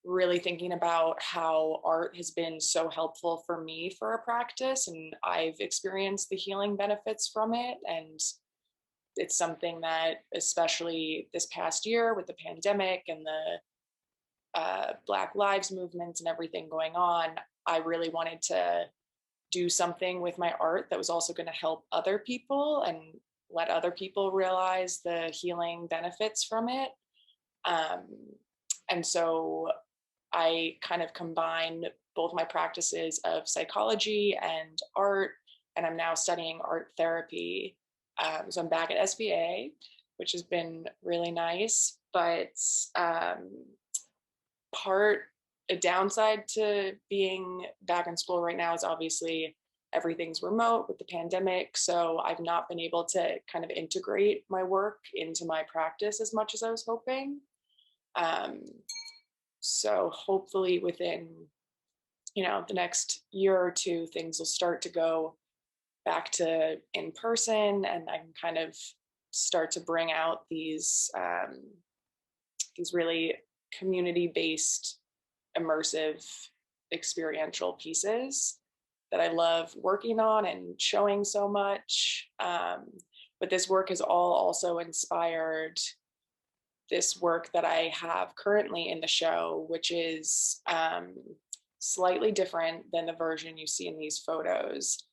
really thinking about how art has been so helpful for me for a practice, and I've experienced the healing benefits from it. And it's something that, especially this past year with the pandemic and the Black Lives movement and everything going on, I really wanted to do something with my art that was also going to help other people and let other people realize the healing benefits from it. And so I kind of combine both my practices of psychology and art, and I'm now studying art therapy. So I'm back at SVA, which has been really nice, but a downside to being back in school right now is obviously everything's remote with the pandemic. So I've not been able to kind of integrate my work into my practice as much as I was hoping. So hopefully within, the next year or two, things will start to go back to in person, and I can kind of start to bring out these really community-based, immersive, experiential pieces that I love working on and showing so much. But this work has all also inspired this work that I have currently in the show, which is slightly different than the version you see in these photos.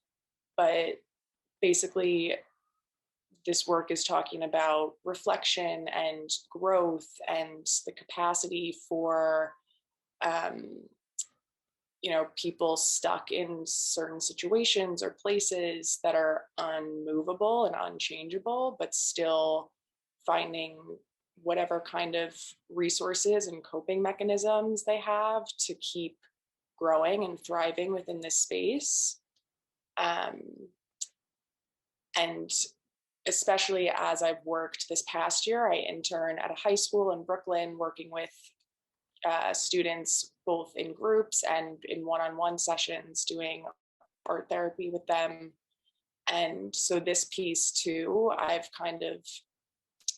But basically, this work is talking about reflection and growth and the capacity for people stuck in certain situations or places that are unmovable and unchangeable, but still finding whatever kind of resources and coping mechanisms they have to keep growing and thriving within this space. And especially as I've worked this past year, I interned at a high school in Brooklyn working with students both in groups and in one-on-one sessions doing art therapy with them. And so this piece too, I've kind of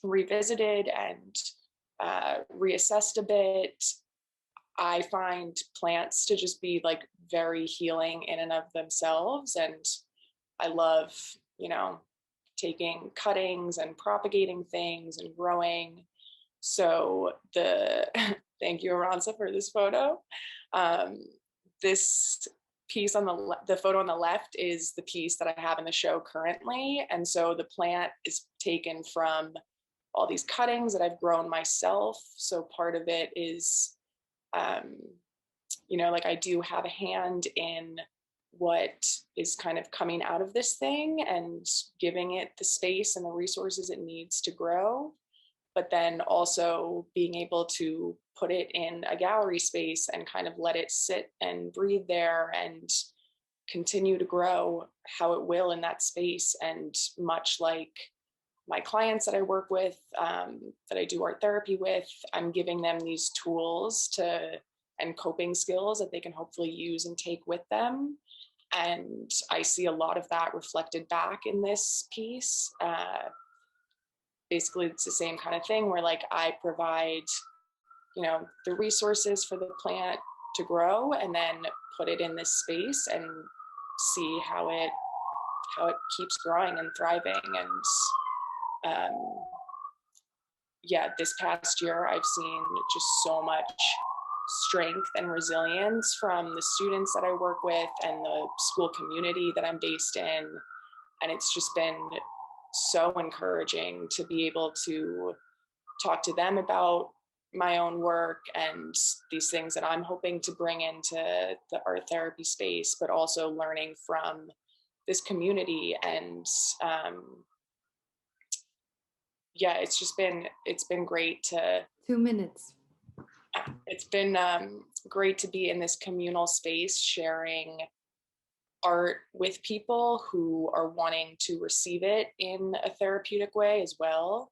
revisited and reassessed a bit. I find plants to just be like very healing in and of themselves. And I love, taking cuttings and propagating things and growing. So thank you, Aranza, for this photo. This piece on the photo on the left is the piece that I have in the show currently. And so the plant is taken from all these cuttings that I've grown myself. So part of it is, I do have a hand in what is kind of coming out of this thing and giving it the space and the resources it needs to grow, but then also being able to put it in a gallery space and kind of let it sit and breathe there and continue to grow how it will in that space. And much like my clients that I work with, that I do art therapy with, I'm giving them these tools and coping skills that they can hopefully use and take with them. And I see a lot of that reflected back in this piece. Basically, it's the same kind of thing where I provide, the resources for the plant to grow and then put it in this space and see how it keeps growing and thriving. And this past year, I've seen just so much strength and resilience from the students that I work with and the school community that I'm based in. And it's just been so encouraging to be able to talk to them about my own work and these things that I'm hoping to bring into the art therapy space, but also learning from this community. And it's been great to 2 minutes. It's been great to be in this communal space, sharing art with people who are wanting to receive it in a therapeutic way as well.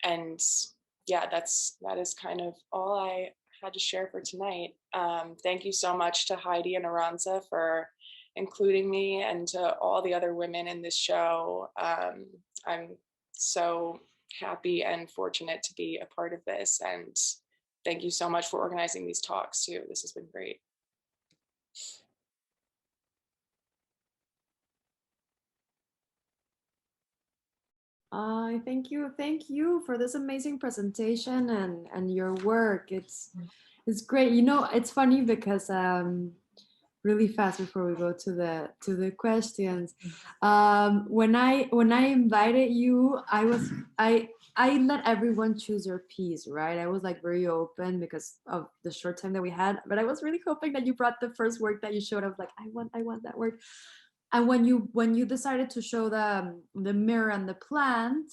And that is kind of all I had to share for tonight. Thank you so much to Heidi and Aranza for including me, and to all the other women in this show. I'm so happy and fortunate to be a part of this, and thank you so much for organizing these talks too. This has been great. Thank you for this amazing presentation and your work. It's great. You know, it's funny because really fast before we go to the questions. When I invited you, I let everyone choose your piece, right? I was like very open because of the short time that we had, but I was really hoping that you brought the first work that you showed. I was like, I want that work. And when you decided to show the mirror and the plant,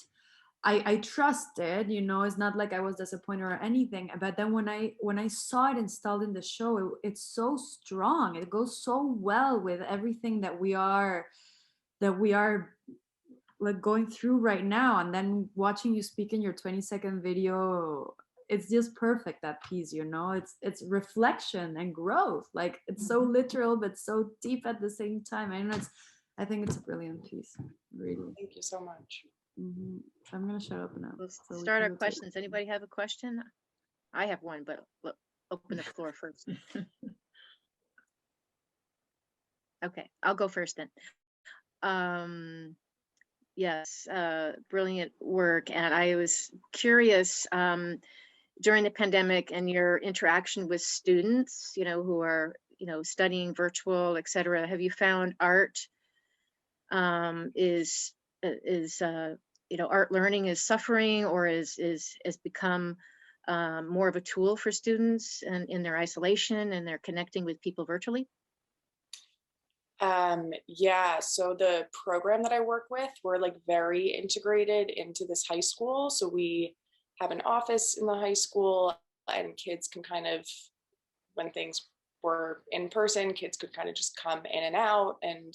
I trusted, you know, it's not like I was disappointed or anything. But then when I saw it installed in the show, it's so strong. It goes so well with everything that we are like going through right now. And then watching you speak in your 20-second video, it's just perfect, that piece, you know. It's reflection and growth. Like, it's so literal but so deep at the same time. I think it's a brilliant piece, really. Thank you so much. So I'm gonna shut up now. We'll so start our questions. Anybody have a question? I have one, but open the floor first. Okay, I'll go first then. Yes, brilliant work. And I was curious, during the pandemic and your interaction with students, you know, who are, you know, studying virtual, et cetera, have you found art is you know, art learning is suffering, or is become more of a tool for students and in their isolation and they're connecting with people virtually? Yeah, so the program that I work with, we're like very integrated into this high school. So we have an office in the high school, and kids can kind of, when things were in person, kids could kind of just come in and out and,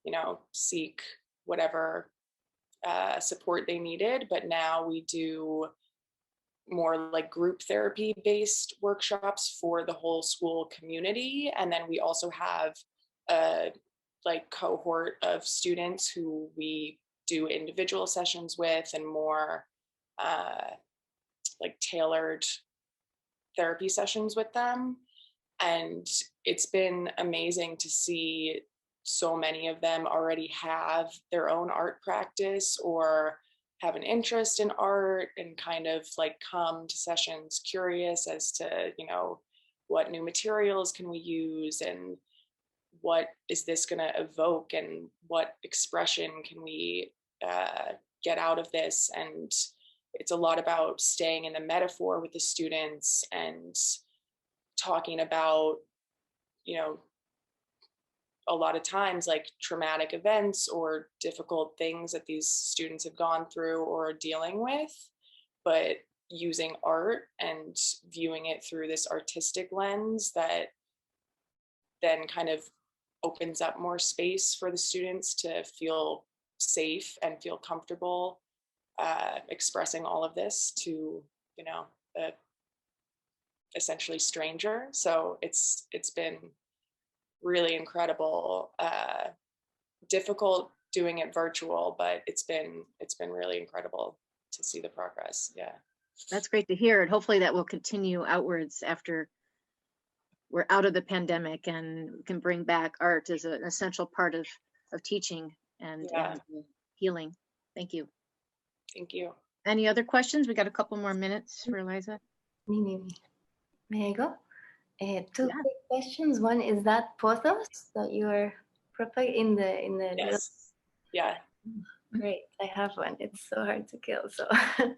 you know, seek whatever support they needed. But now we do more like group therapy based workshops for the whole school community. And then we also have a like cohort of students who we do individual sessions with, and more like tailored therapy sessions with them. And it's been amazing to see so many of them already have their own art practice or have an interest in art, and kind of like come to sessions curious as to, you know, what new materials can we use, and what is this going to evoke, and what expression can we get out of this. And it's a lot about staying in the metaphor with the students and talking about, you know, a lot of times like traumatic events or difficult things that these students have gone through or are dealing with, but using art and viewing it through this artistic lens that then kind of opens up more space for the students to feel safe and feel comfortable expressing all of this to, you know, a essentially stranger. So it's been really incredible. Difficult doing it virtual, but it's been really incredible to see the progress. Yeah. That's great to hear. And hopefully that will continue outwards after we're out of the pandemic, and can bring back art as an essential part of teaching and healing. Thank you. Thank you. Any other questions? We got a couple more minutes for Eliza. May I go? Two quick questions. One is that pothos that you are propagating in the yes. Yeah. Great, I have one. It's so hard to kill. So and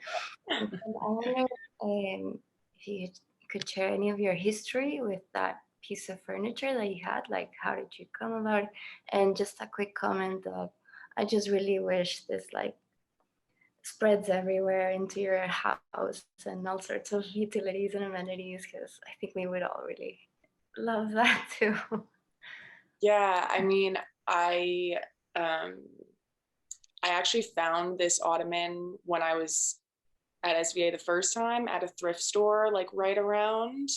I wonder if you could share any of your history with that piece of furniture that you had. Like, how did you come about it? And just a quick comment that I just really wish this like spreads everywhere into your house and all sorts of utilities and amenities, because I think we would all really love that too. Yeah, I mean, I actually found this ottoman when I was at SVA the first time at a thrift store, like right around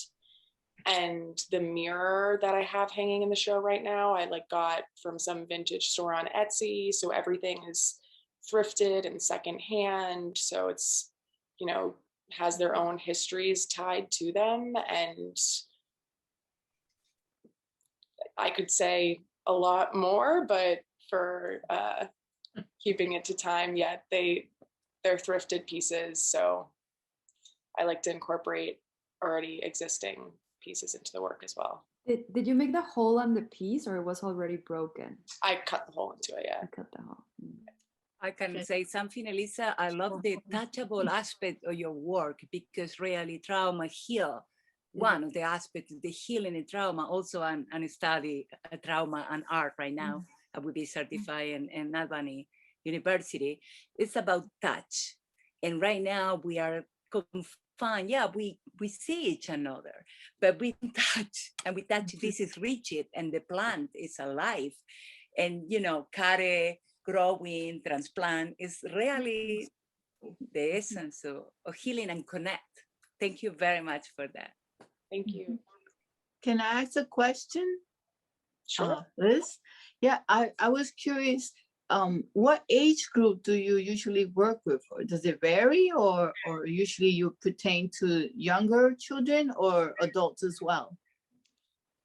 And the mirror that I have hanging in the show right now, I like got from some vintage store on Etsy. So everything is thrifted and secondhand. So it's, you know, has their own histories tied to them. And I could say a lot more, but for keeping it to time, yeah, they're thrifted pieces. So I like to incorporate already existing pieces into the work as well. Did you make the hole on the piece, or it was already broken? I cut the hole into it, yeah. I cut the hole. I can say something, Eliza. I love the touchable aspect of your work because really trauma heal. One of the aspects, the healing and trauma, also an study trauma and art right now. I will be certified in Albany University. It's about touch. And right now we are confined. Yeah, we see each another, but we touch and we touch. This is rigid and the plant is alive. And, you know, care, growing, transplant is really the essence of healing and connect. Thank you very much for that. Thank you. Can I ask a question? Sure. Liz? Yeah, I was curious, what age group do you usually work with? Or does it vary, or usually you pertain to younger children or adults as well?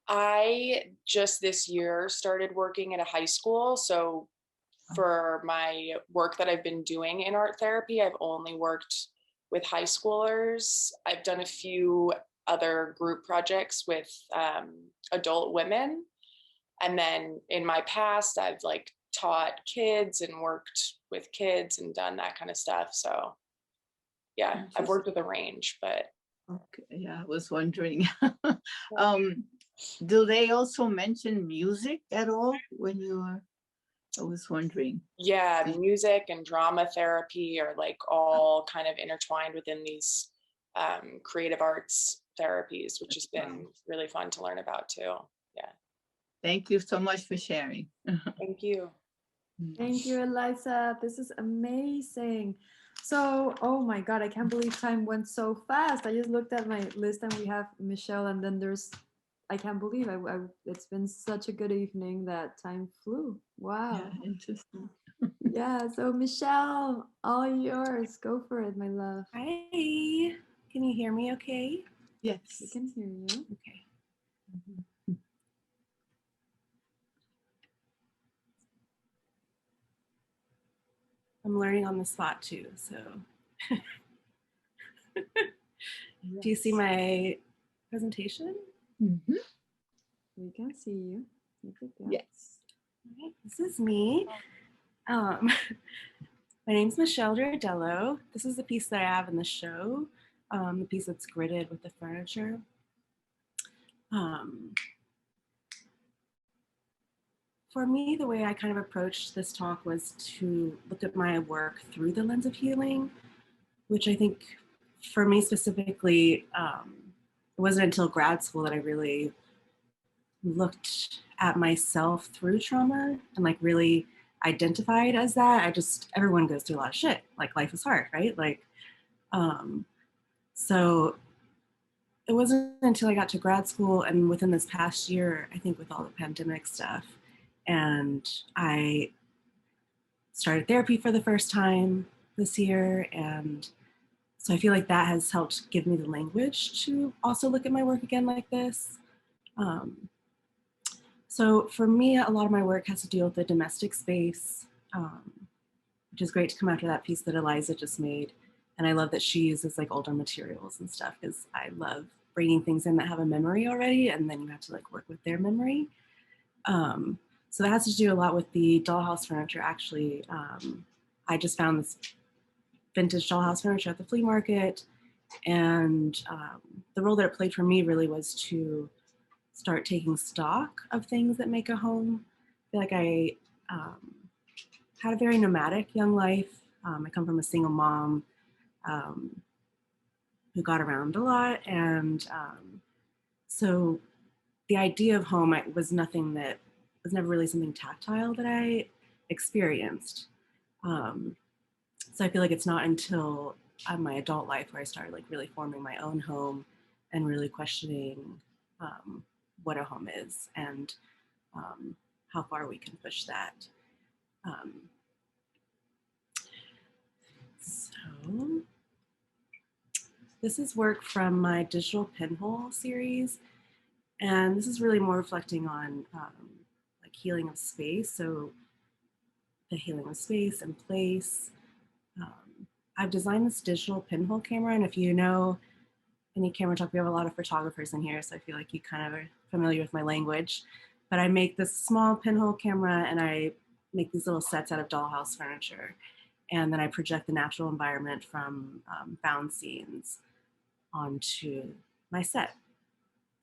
I just this year started working at a high school. So for my work that I've been doing in art therapy, I've only worked with high schoolers. I've done a few other group projects with adult women. And then in my past, I've like taught kids and worked with kids and done that kind of stuff. So yeah, I've worked with a range, but. Okay, yeah, I was wondering. Do they also mention music at all when you are, I was wondering. Yeah, music and drama therapy are like all kind of intertwined within these creative arts therapies, which has been really fun to learn about too. Yeah. Thank you so much for sharing. Thank you. Thank you, Eliza. This is amazing. So, oh my God, I can't believe time went so fast. I just looked at my list and we have Michelle, and then there's, I can't believe it's been such a good evening that time flew. Wow. Yeah, interesting. Yeah, so Michelle, all yours. Go for it, my love. Hi, can you hear me okay? Yes. We can hear you. Okay. I'm learning on the spot too, so. Do you see my presentation? Mm-hmm. We can see you. Yes. All right, this is me. My name's Michelle Girardello. This is the piece that I have in the show, the piece that's gridded with the furniture. For me, the way I kind of approached this talk was to look at my work through the lens of healing, which I think for me specifically, it wasn't until grad school that I really looked at myself through trauma and like really identified as that. Everyone goes through a lot of shit. Like life is hard, right? Like, so it wasn't until I got to grad school and within this past year, I think with all the pandemic stuff, and I started therapy for the first time this year. And so I feel like that has helped give me the language to also look at my work again like this. So for me, a lot of my work has to deal with the domestic space, which is great to come after that piece that Eliza just made. And I love that she uses like older materials and stuff, because I love bringing things in that have a memory already, and then you have to like work with their memory. So that has to do a lot with the dollhouse furniture. Actually, I just found this vintage dollhouse furniture at the flea market, and the role that it played for me really was to start taking stock of things that make a home. I feel like I had a very nomadic young life. I come from a single mom who got around a lot, and so the idea of home was nothing that was never really something tactile that I experienced. So I feel like it's not until my adult life where I started like really forming my own home and really questioning what a home is and how far we can push that. So this is work from my digital pinhole series, and this is really more reflecting on like healing of space. So the healing of space and place. I've designed this digital pinhole camera, and if you know any camera talk, we have a lot of photographers in here, so I feel like you kind of are familiar with my language. But I make this small pinhole camera, and I make these little sets out of dollhouse furniture. And then I project the natural environment from found scenes onto my set.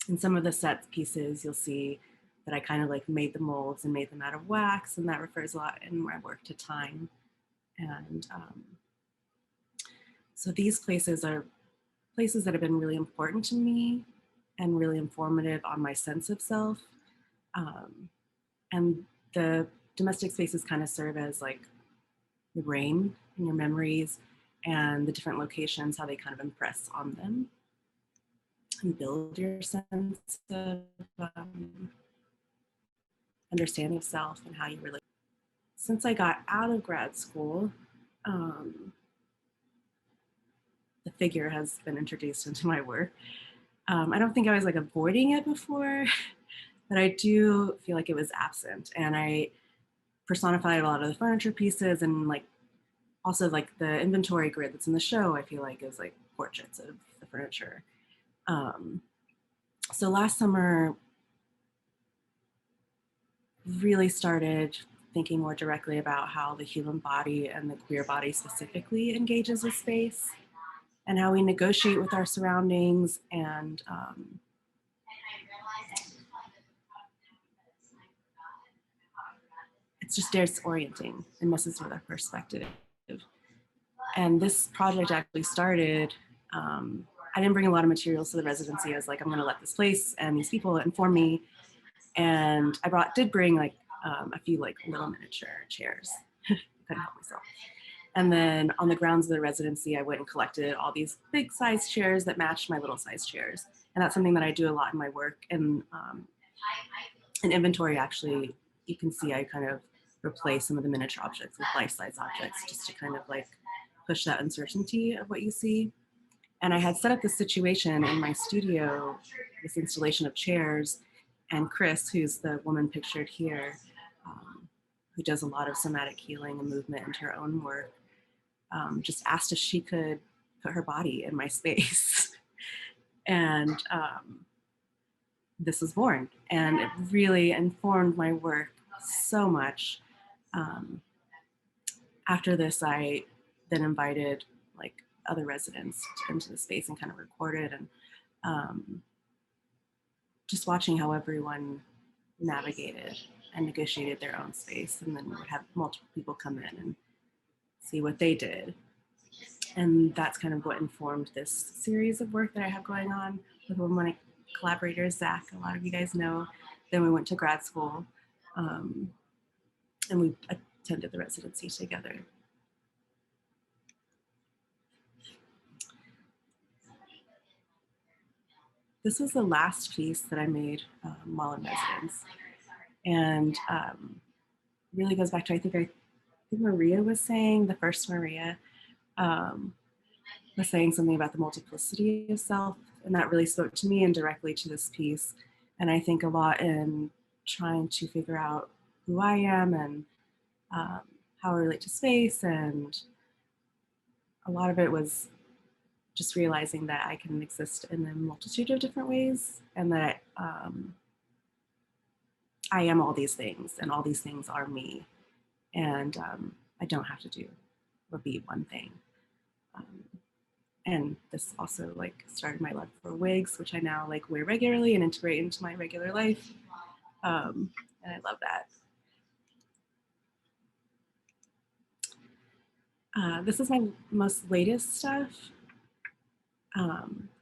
In some of the set pieces, you'll see that I kind of like made the molds and made them out of wax, and that refers a lot in my work to time. And so these places are places that have been really important to me and really informative on my sense of self. And the domestic spaces kind of serve as like the brain and your memories and the different locations, how they kind of impress on them and build your sense of understanding of self and how you relate. Since I got out of grad school, the figure has been introduced into my work. I don't think I was like avoiding it before, but I do feel like it was absent. And I personified a lot of the furniture pieces, and like also like the inventory grid that's in the show, I feel like is like portraits of the furniture. So last summer, really started thinking more directly about how the human body and the queer body specifically engages with space and how we negotiate with our surroundings. And it's just disorienting and messes with our perspective. And this project actually started, I didn't bring a lot of materials to the residency. I was like, I'm gonna let this place and these people inform me. And I did bring like a few like little miniature chairs. Couldn't help myself. And then on the grounds of the residency, I went and collected all these big size chairs that matched my little size chairs. And that's something that I do a lot in my work. And in inventory, actually, you can see I kind of replace some of the miniature objects with life-size objects just to kind of like push that uncertainty of what you see. And I had set up this situation in my studio, this installation of chairs, and Chris, who's the woman pictured here, who does a lot of somatic healing and movement into her own work, just asked if she could put her body in my space. And this was born, and it really informed my work so much. After this, I then invited like other residents into the space and kind of recorded, and just watching how everyone navigated and negotiated their own space, and then we would have multiple people come in and see what they did. And that's kind of what informed this series of work that I have going on with one of my collaborators, Zach. A lot of you guys know. Then we went to grad school, and we attended the residency together. This was the last piece that I made while in residence. And really goes back to, I think Maria was saying, the first Maria was saying something about the multiplicity of self, and that really spoke to me and directly to this piece. And I think a lot in trying to figure out who I am and how I relate to space, and a lot of it was just realizing that I can exist in a multitude of different ways, and that I am all these things, and all these things are me. And I don't have to do or be one thing. And this also like started my love for wigs, which I now like wear regularly and integrate into my regular life. And I love that. This is my most latest stuff.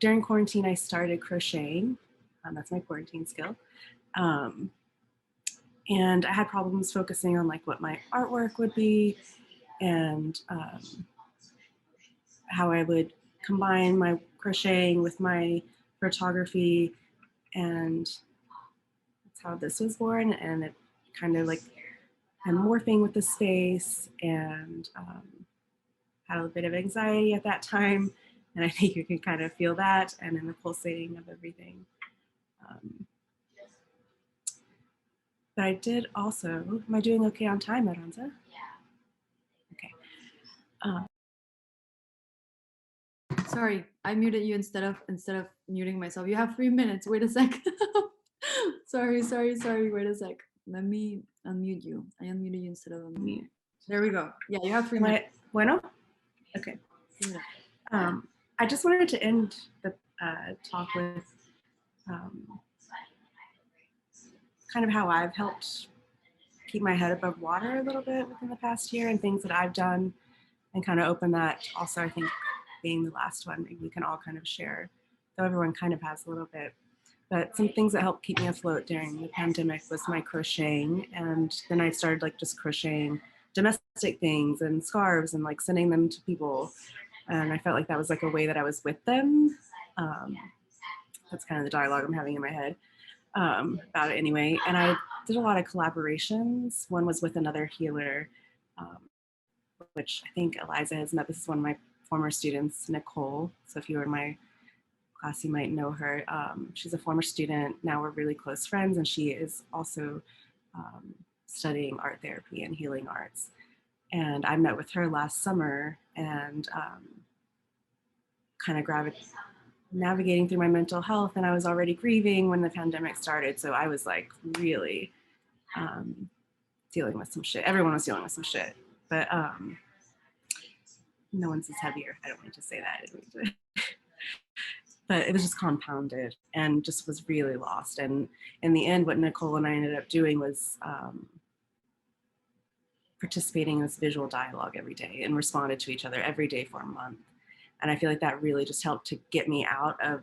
During quarantine, I started crocheting. That's my quarantine skill. And I had problems focusing on like what my artwork would be, and how I would combine my crocheting with my photography. And that's how this was born. And it kind of like, I'm morphing with the space, and had a bit of anxiety at that time. And I think you can kind of feel that, and in the pulsating of everything. But I did also, am I doing okay on time, Aranza? Yeah. Okay. Sorry, I muted you instead of muting myself. You have 3 minutes. Wait a sec. Sorry. Wait a sec. Let me unmute you. I unmuted you instead of unmute. There we go. Yeah, you have 3 minutes. Bueno? Okay. I just wanted to end the talk with kind of how I've helped keep my head above water a little bit within the past year, and things that I've done, and kind of open that. Also, I think being the last one, we can all kind of share, though everyone kind of has a little bit. But some things that helped keep me afloat during the pandemic was my crocheting. And then I started like just crocheting domestic things and scarves and like sending them to people. And I felt like that was like a way that I was with them. That's kind of the dialogue I'm having in my head about it anyway. And I did a lot of collaborations. One was with another healer, which I think Eliza has met. This is one of my former students, Nicole. So if you were in my class, you might know her. She's a former student. Now we're really close friends, and she is also studying art therapy and healing arts. And I met with her last summer, and kind of navigating through my mental health, and I was already grieving when the pandemic started. So I was like really dealing with some shit. Everyone was dealing with some shit, but no one's as heavier. I don't mean to say that. But it was just compounded and just was really lost. And in the end, what Nicole and I ended up doing was participating in this visual dialogue every day, and responded to each other every day for a month. And I feel like that really just helped to get me out of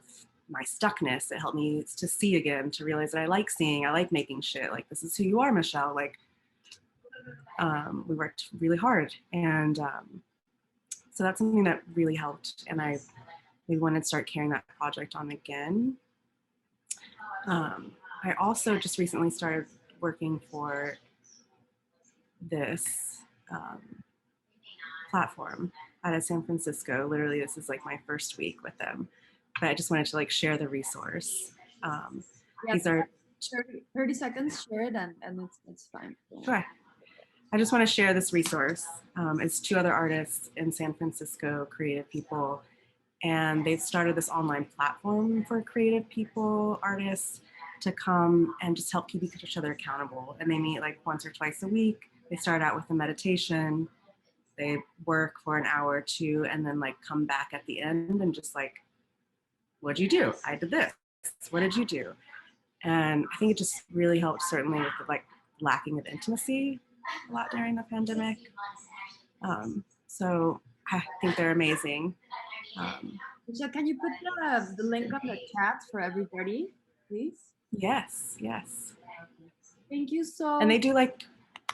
my stuckness. It helped me to see again, to realize that I like seeing, I like making shit. Like, this is who you are, Michelle. Like, we worked really hard. And so that's something that really helped. And we wanted to start carrying that project on again. I also just recently started working for this platform out of San Francisco. Literally, this is like my first week with them, but I just wanted to like share the resource. These are 30 seconds, share it, and it's fine. Sure. I just want to share this resource. It's 2 other artists in San Francisco, creative people, and they've started this online platform for creative people, artists, to come and just help keep each other accountable. And they meet like once or twice a week. They start out with a meditation. They work for an hour or 2, and then like come back at the end and just like, what'd you do? I did this. What did you do? And I think it just really helped, certainly with the like lacking of intimacy a lot during the pandemic. So I think they're amazing. So can you put the link on the chat for everybody, please? Yes. Thank you so. And they do like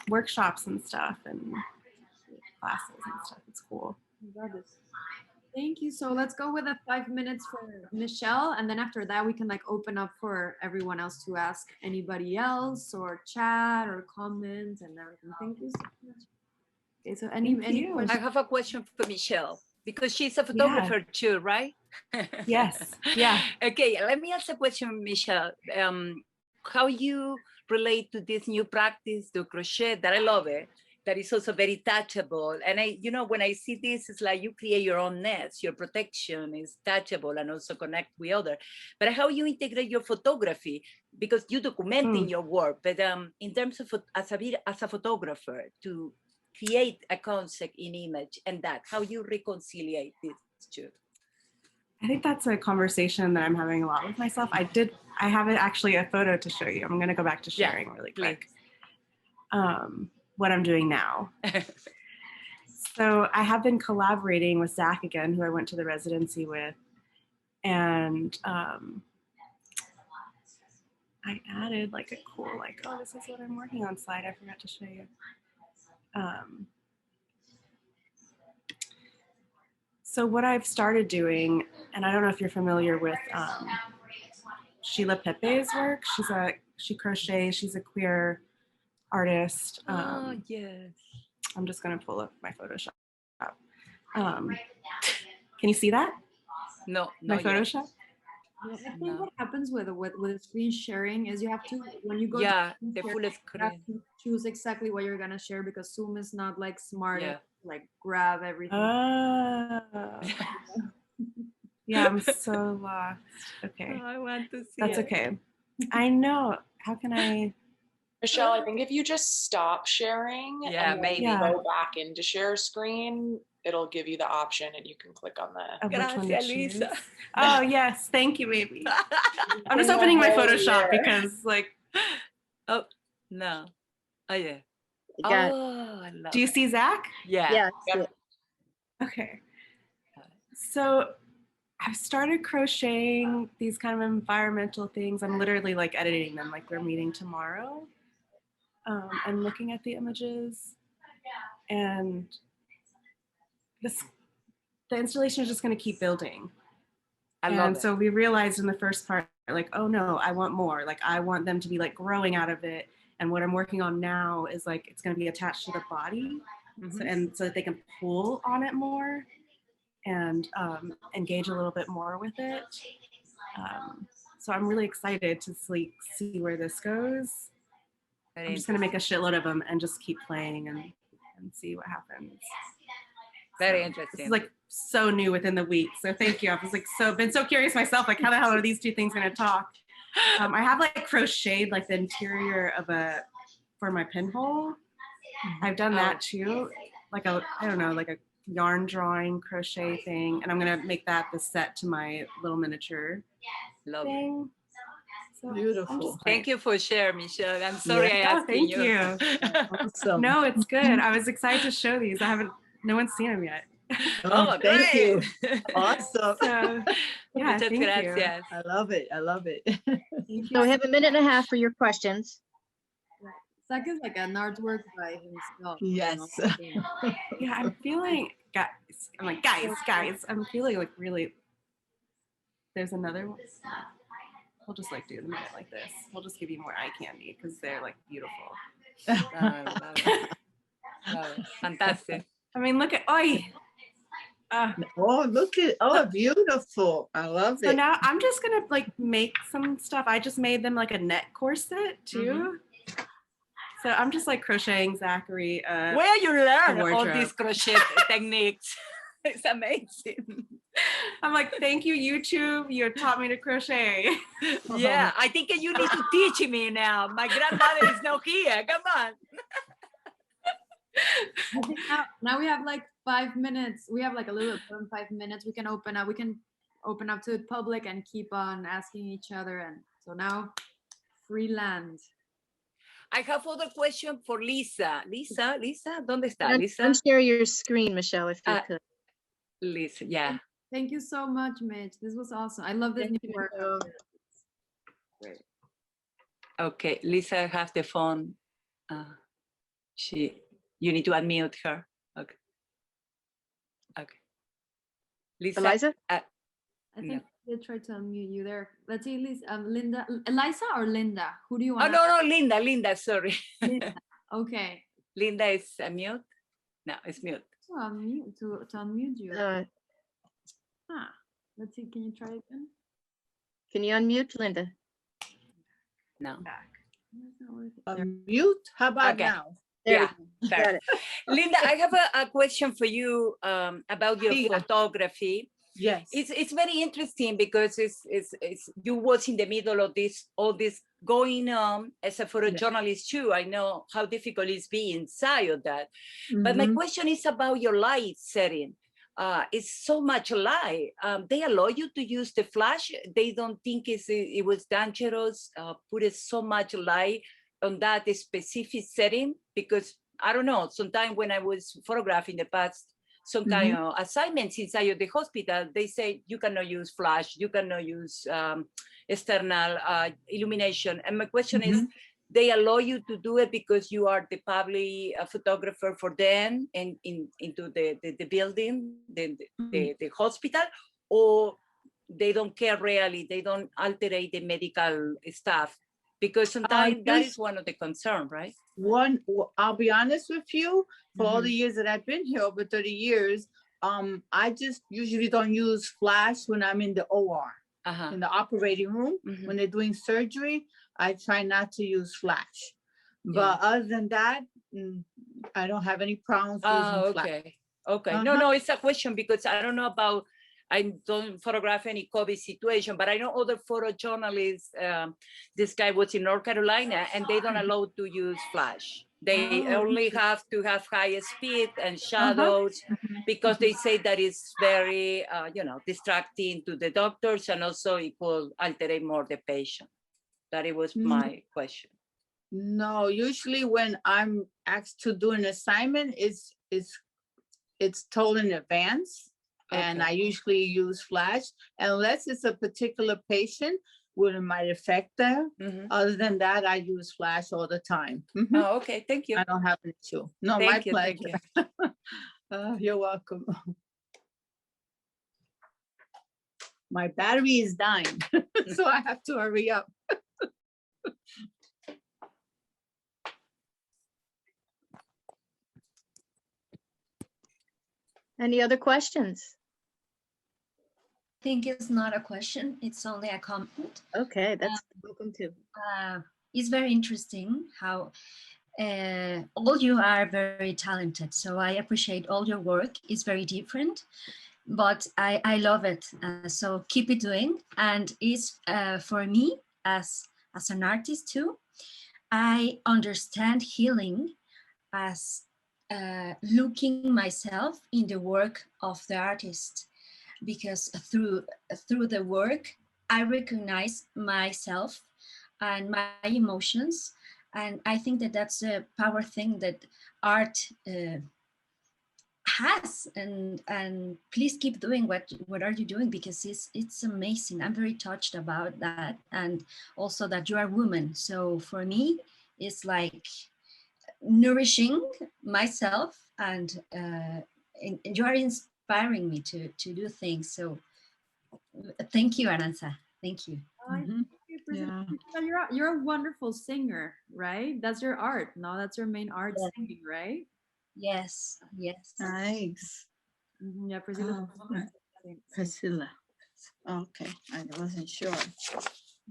workshops and stuff and classes and stuff. It's cool. Thank you. So let's go with 5 minutes for Michelle, and then after that we can like open up for everyone else to ask anybody else or chat or comment and everything. Thank you so much. Okay, so any questions? I have a question for Michelle, because she's a photographer too, right? Yes. Yeah. Okay, let me ask a question, Michelle. How you relate to this new practice, the crochet, that I love it, that is also very touchable. And when I see this, it's like you create your own nest, your protection is touchable and also connect with others. But how you integrate your photography, because you document in your work, but in terms of as a photographer, to create a concept in image, and that, how you reconcile these two? I think that's a conversation that I'm having a lot with myself. I have actually a photo to show you. I'm going to go back to sharing really quick. What I'm doing now. So I have been collaborating with Zach again, who I went to the residency with. And I added like a cool, like, oh, this is what I'm working on slide. I forgot to show you. So what I've started doing, and I don't know if you're familiar with Sheila Pepe's work. She crochets. She's a queer artist. Yes. I'm just gonna pull up my Photoshop. Can you see that? No, My not yet. Photoshop? I think No. what happens with screen sharing is you have to, when you go Yeah, to the share, full you have screen. to choose exactly what you're gonna share because Zoom is not like smart Yeah. enough to, like grab everything. Oh. Yeah, I'm so lost. Okay. I want to see That's it. okay. I know. How can I? Michelle, I think if you just stop sharing Yeah, and then maybe. Yeah. go back into share screen, it'll give you the option and you can click on the. Of which one to Gracias, choose? Lisa. Oh, yes. Thank you, baby. I'm just opening my Photoshop because, like, Oh, no. Oh, yeah. You got it. Oh, I love do you see Zach? Yeah. Yeah. Yep. Okay. So I've started crocheting these kind of environmental things. I'm literally like editing them, like we're meeting tomorrow. And looking at the images. And the installation is just going to keep building. I love And it. so we realized in the first part, like, oh no, I want more. Like, I want them to be like growing out of it. And what I'm working on now is like, it's going to be attached to the body. So that they can pull on it more and engage a little bit more with it. So I'm really excited to see where this goes. I'm just going to make a shitload of them and just keep playing and see what happens. Very This interesting. is like so new within the week. So thank you. I was like been so curious myself, like how the hell are these two things going to talk? I have like crocheted like the interior of for my pinhole. I've done that too. Like I don't know, like a yarn drawing crochet thing. And I'm going to make that the set to my little miniature thing. So Beautiful. Thank you for sharing, Michelle. I'm sorry I asked thank you. you. Awesome. No, it's good. I was excited to show these. No one's seen them yet. Oh, thank you. great. Awesome. So, yeah, Muchas thank gracias. you. I love it. I love it. So we have a minute and a half for your questions. Zach is like an artwork by himself. Yes. Yeah, I'm feeling, guys, I'm like, guys, I'm feeling like really, there's another one. We'll just like do the minute like this. We'll just give you more eye candy because they're like beautiful. Love it. Fantastic. I mean, look at, Oh, look at, oh, beautiful. I love so it. now I'm just gonna like make some stuff. I just made them like a net corset too. So I'm just like crocheting Zachary. Where you learn all wardrobe. these crochet techniques? It's amazing. I'm like, thank you, YouTube. You taught me to crochet. Yeah, I think you need to teach me now. My grandmother is not here. Come on. I think now we have like 5 minutes. We have like a little 5 minutes. We can open up to the public and keep on asking each other. And so now, free land. I have other question for Lisa. Lisa, ¿dónde está? Lisa? Unshare your screen, Michelle, if you could. Lisa, yeah. Thank you so much, Mitch. This was awesome. I love this new work. Great. Okay, Lisa has the phone. You need to unmute her. Okay. Okay. Lisa. Eliza? I think they tried to unmute you there. Let's see, Linda, Eliza or Linda? Who do you want? Oh, no, Linda, sorry. Linda. Okay. Linda is mute? No, it's mute. To unmute you. Let's see, can you try again? Can you unmute, Linda? No. Unmute? How about now? Yeah, fair. Linda, I have a question for you about your photography. Yes. It's very interesting because it's you was in the middle of all this going on as a photojournalist too. I know how difficult it's being inside of that. But my question is about your light setting. It's so much light. They allow you to use the flash. They don't think it was dangerous. Put so much light on that specific setting, because I don't know, sometimes when I was photographing in the past, some kind of assignments inside of the hospital, they say you cannot use flash, you cannot use external illumination. And my question is, they allow you to do it because you are the public photographer for them and into the building, the hospital, or they don't care really, they don't alterate the medical stuff, because sometimes that is one of the concerns, right? I'll be honest with you, for all the Mhm. years that I've been here, over 30 years, I just usually don't use flash when I'm in the OR, in the operating room. When they're doing surgery, I try not to use flash. But other than that, I don't have any problems using flash. Okay. Okay. No, it's a question because I don't know about, I don't photograph any COVID situation, but I know other photojournalists. This guy was in North Carolina and they don't allow to use flash. They only have to have high speed and shadows because they say that is very, distracting to the doctors, and also it will alter more the patient. That it was my question. No, usually when I'm asked to do an assignment, it's told in advance, and I usually use flash unless it's a particular patient where it might affect them. Other than that, I use flash all the time. Oh, okay, thank you. I don't have an issue. No, my pleasure. You're welcome. My battery is dying, so I have to hurry up. Any other questions? I think it's not a question, it's only a comment. Okay, that's welcome too. It's very interesting how all you are very talented. So I appreciate all your work. It's very different, but I love it. So keep it doing. And it's for me as an artist too, I understand healing as looking myself in the work of the artist, because through the work I recognize myself and my emotions, and I think that that's a power thing that art has. And please keep doing what are you doing, because it's amazing. I'm very touched about that, and also that you are a woman. So for me it's like nourishing myself, and you are inspiring me to do things. So thank you, Aranza. Thank you. Thank you, Priscilla. You're a wonderful singer, right? That's your art. No, that's your main art, singing, right? Yes. Nice. Yeah, Priscilla. Priscilla. Okay, I wasn't sure.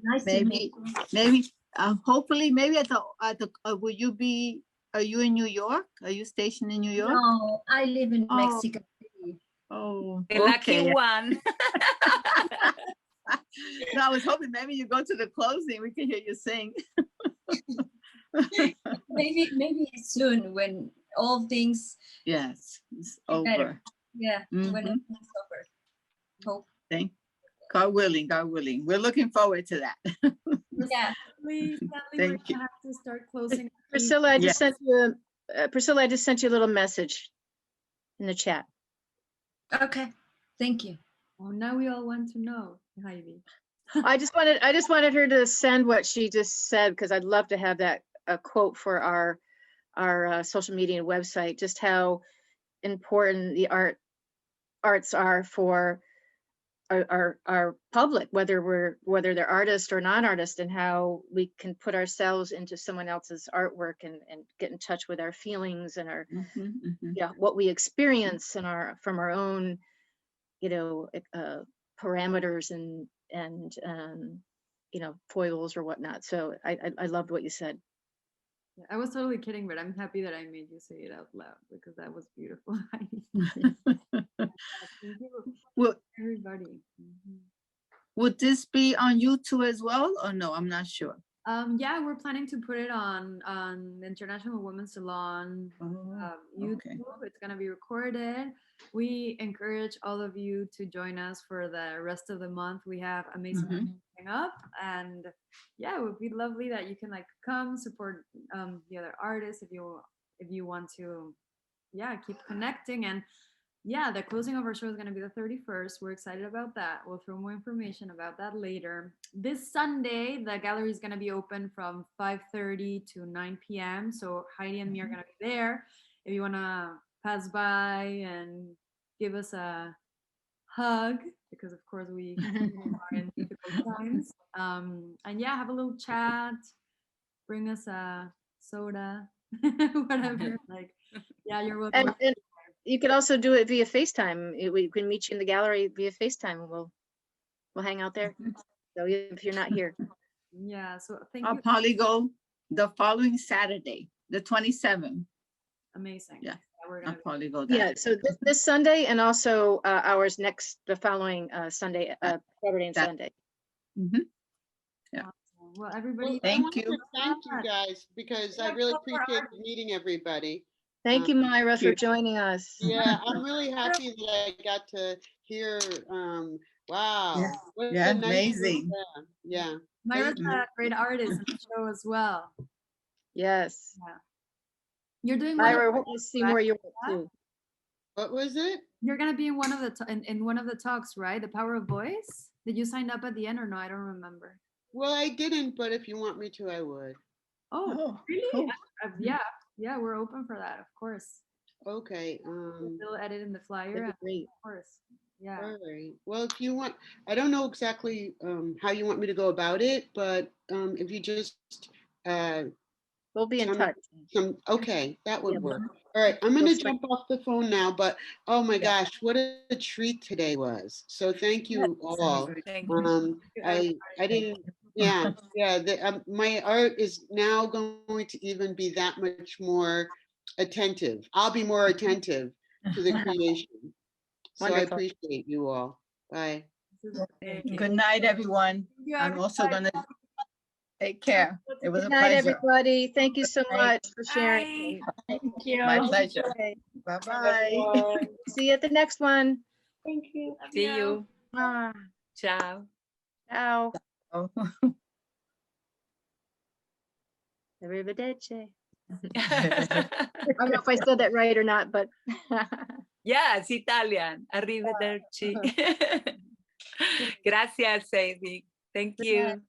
Nice to meet Maybe, hopefully, maybe at the will you be? Are you in New York? Are you stationed in New York? No, I live in Mexico City. Oh, The lucky one. No, I was hoping maybe you go to the closing. We can hear you sing. maybe soon, when all things it's get better. over. Yeah, when it's over. Hope. God willing, God willing. We're looking forward to that. Yeah. Sadly, Thank we're gonna have to start closing. Priscilla, I just sent you a little message in the chat. Okay, thank you. Oh, now we all want to know, Heidi. I just wanted her to send what she just said, because I'd love to have that a quote for our social media and website, just how important the arts are for our public, whether they're artists or non-artists, and how we can put ourselves into someone else's artwork and get in touch with our feelings and our what we experience and from our own parameters and foibles or whatnot. So I loved what you said. Yeah, I was totally kidding, but I'm happy that I made you say it out loud, because that was beautiful. Thank you, Well, everybody. Would this be on YouTube as well, or no? I'm not sure. Yeah, we're planning to put it on the International Women's Salon YouTube. Okay. It's gonna be recorded. We encourage all of you to join us for the rest of the month. We have amazing things coming up, and yeah, it would be lovely that you can come support the other artists if you want to, keep connecting. And yeah, the closing of our show is going to be the 31st. We're excited about that. We'll throw more information about that later. This Sunday, the gallery is going to be open from 5:30 to 9 p.m. So Heidi and me are going to be there. If you want to pass by and give us a hug, because of course we are in difficult times. And yeah, have a little chat, bring us a soda, whatever. Like, yeah, you're welcome. And you could also do it via FaceTime. We can meet you in the gallery via FaceTime, and we'll hang out there. So if you're not here. Yeah, so thank I'll you. probably go the following Saturday, the 27th. Amazing. Yeah, we're I'll gonna probably go that. Yeah, so this Sunday and also ours the following Sunday, Saturday and Sunday. Yeah. Well, everybody, I wanted to thank you guys because I really appreciate meeting everybody. Thank you, Myra, for joining us. Yeah, I'm really happy that I got to hear. Wow, what Yeah, a nice amazing. Yeah. Myra's Thank you. a great artist in the show as well. Yes. Yeah. You're doing Myra, one of we'll see more you too. What was it? You're gonna be in one of the in one of the talks, right? The Power of Voice. Did you sign up at the end or no? I don't remember. Well, I didn't, but if you want me to, I would. Oh, really? cool. Yeah, we're open for that, of course. Okay. We'll edit in the flyer. That'd be great. Of course. Yeah. All right. Well, if you want, I don't know exactly how you want me to go about it, but if you just we'll be in tell me touch. okay, that would Yeah, work. All right, I'm gonna we'll jump off the phone now, but oh my gosh, what a treat today was. So thank you all. Thank you. I didn't, yeah, my art is now going to even be that much more attentive. I'll be more attentive to the creation. So I Wonderful. appreciate you all. Bye. Good night, everyone. I'm also gonna take care. It was Good a night, pleasure. everybody. Thank you so Good night. much for sharing. Thank you. My pleasure. Okay. Bye-bye. See you at the next one. Thank you. See you. Ah, Ciao. ciao. Oh. Arrivederci. I don't know if I said that right or not, but Yes, Italian. Arrivederci. Gracias, Sadie. Thank you.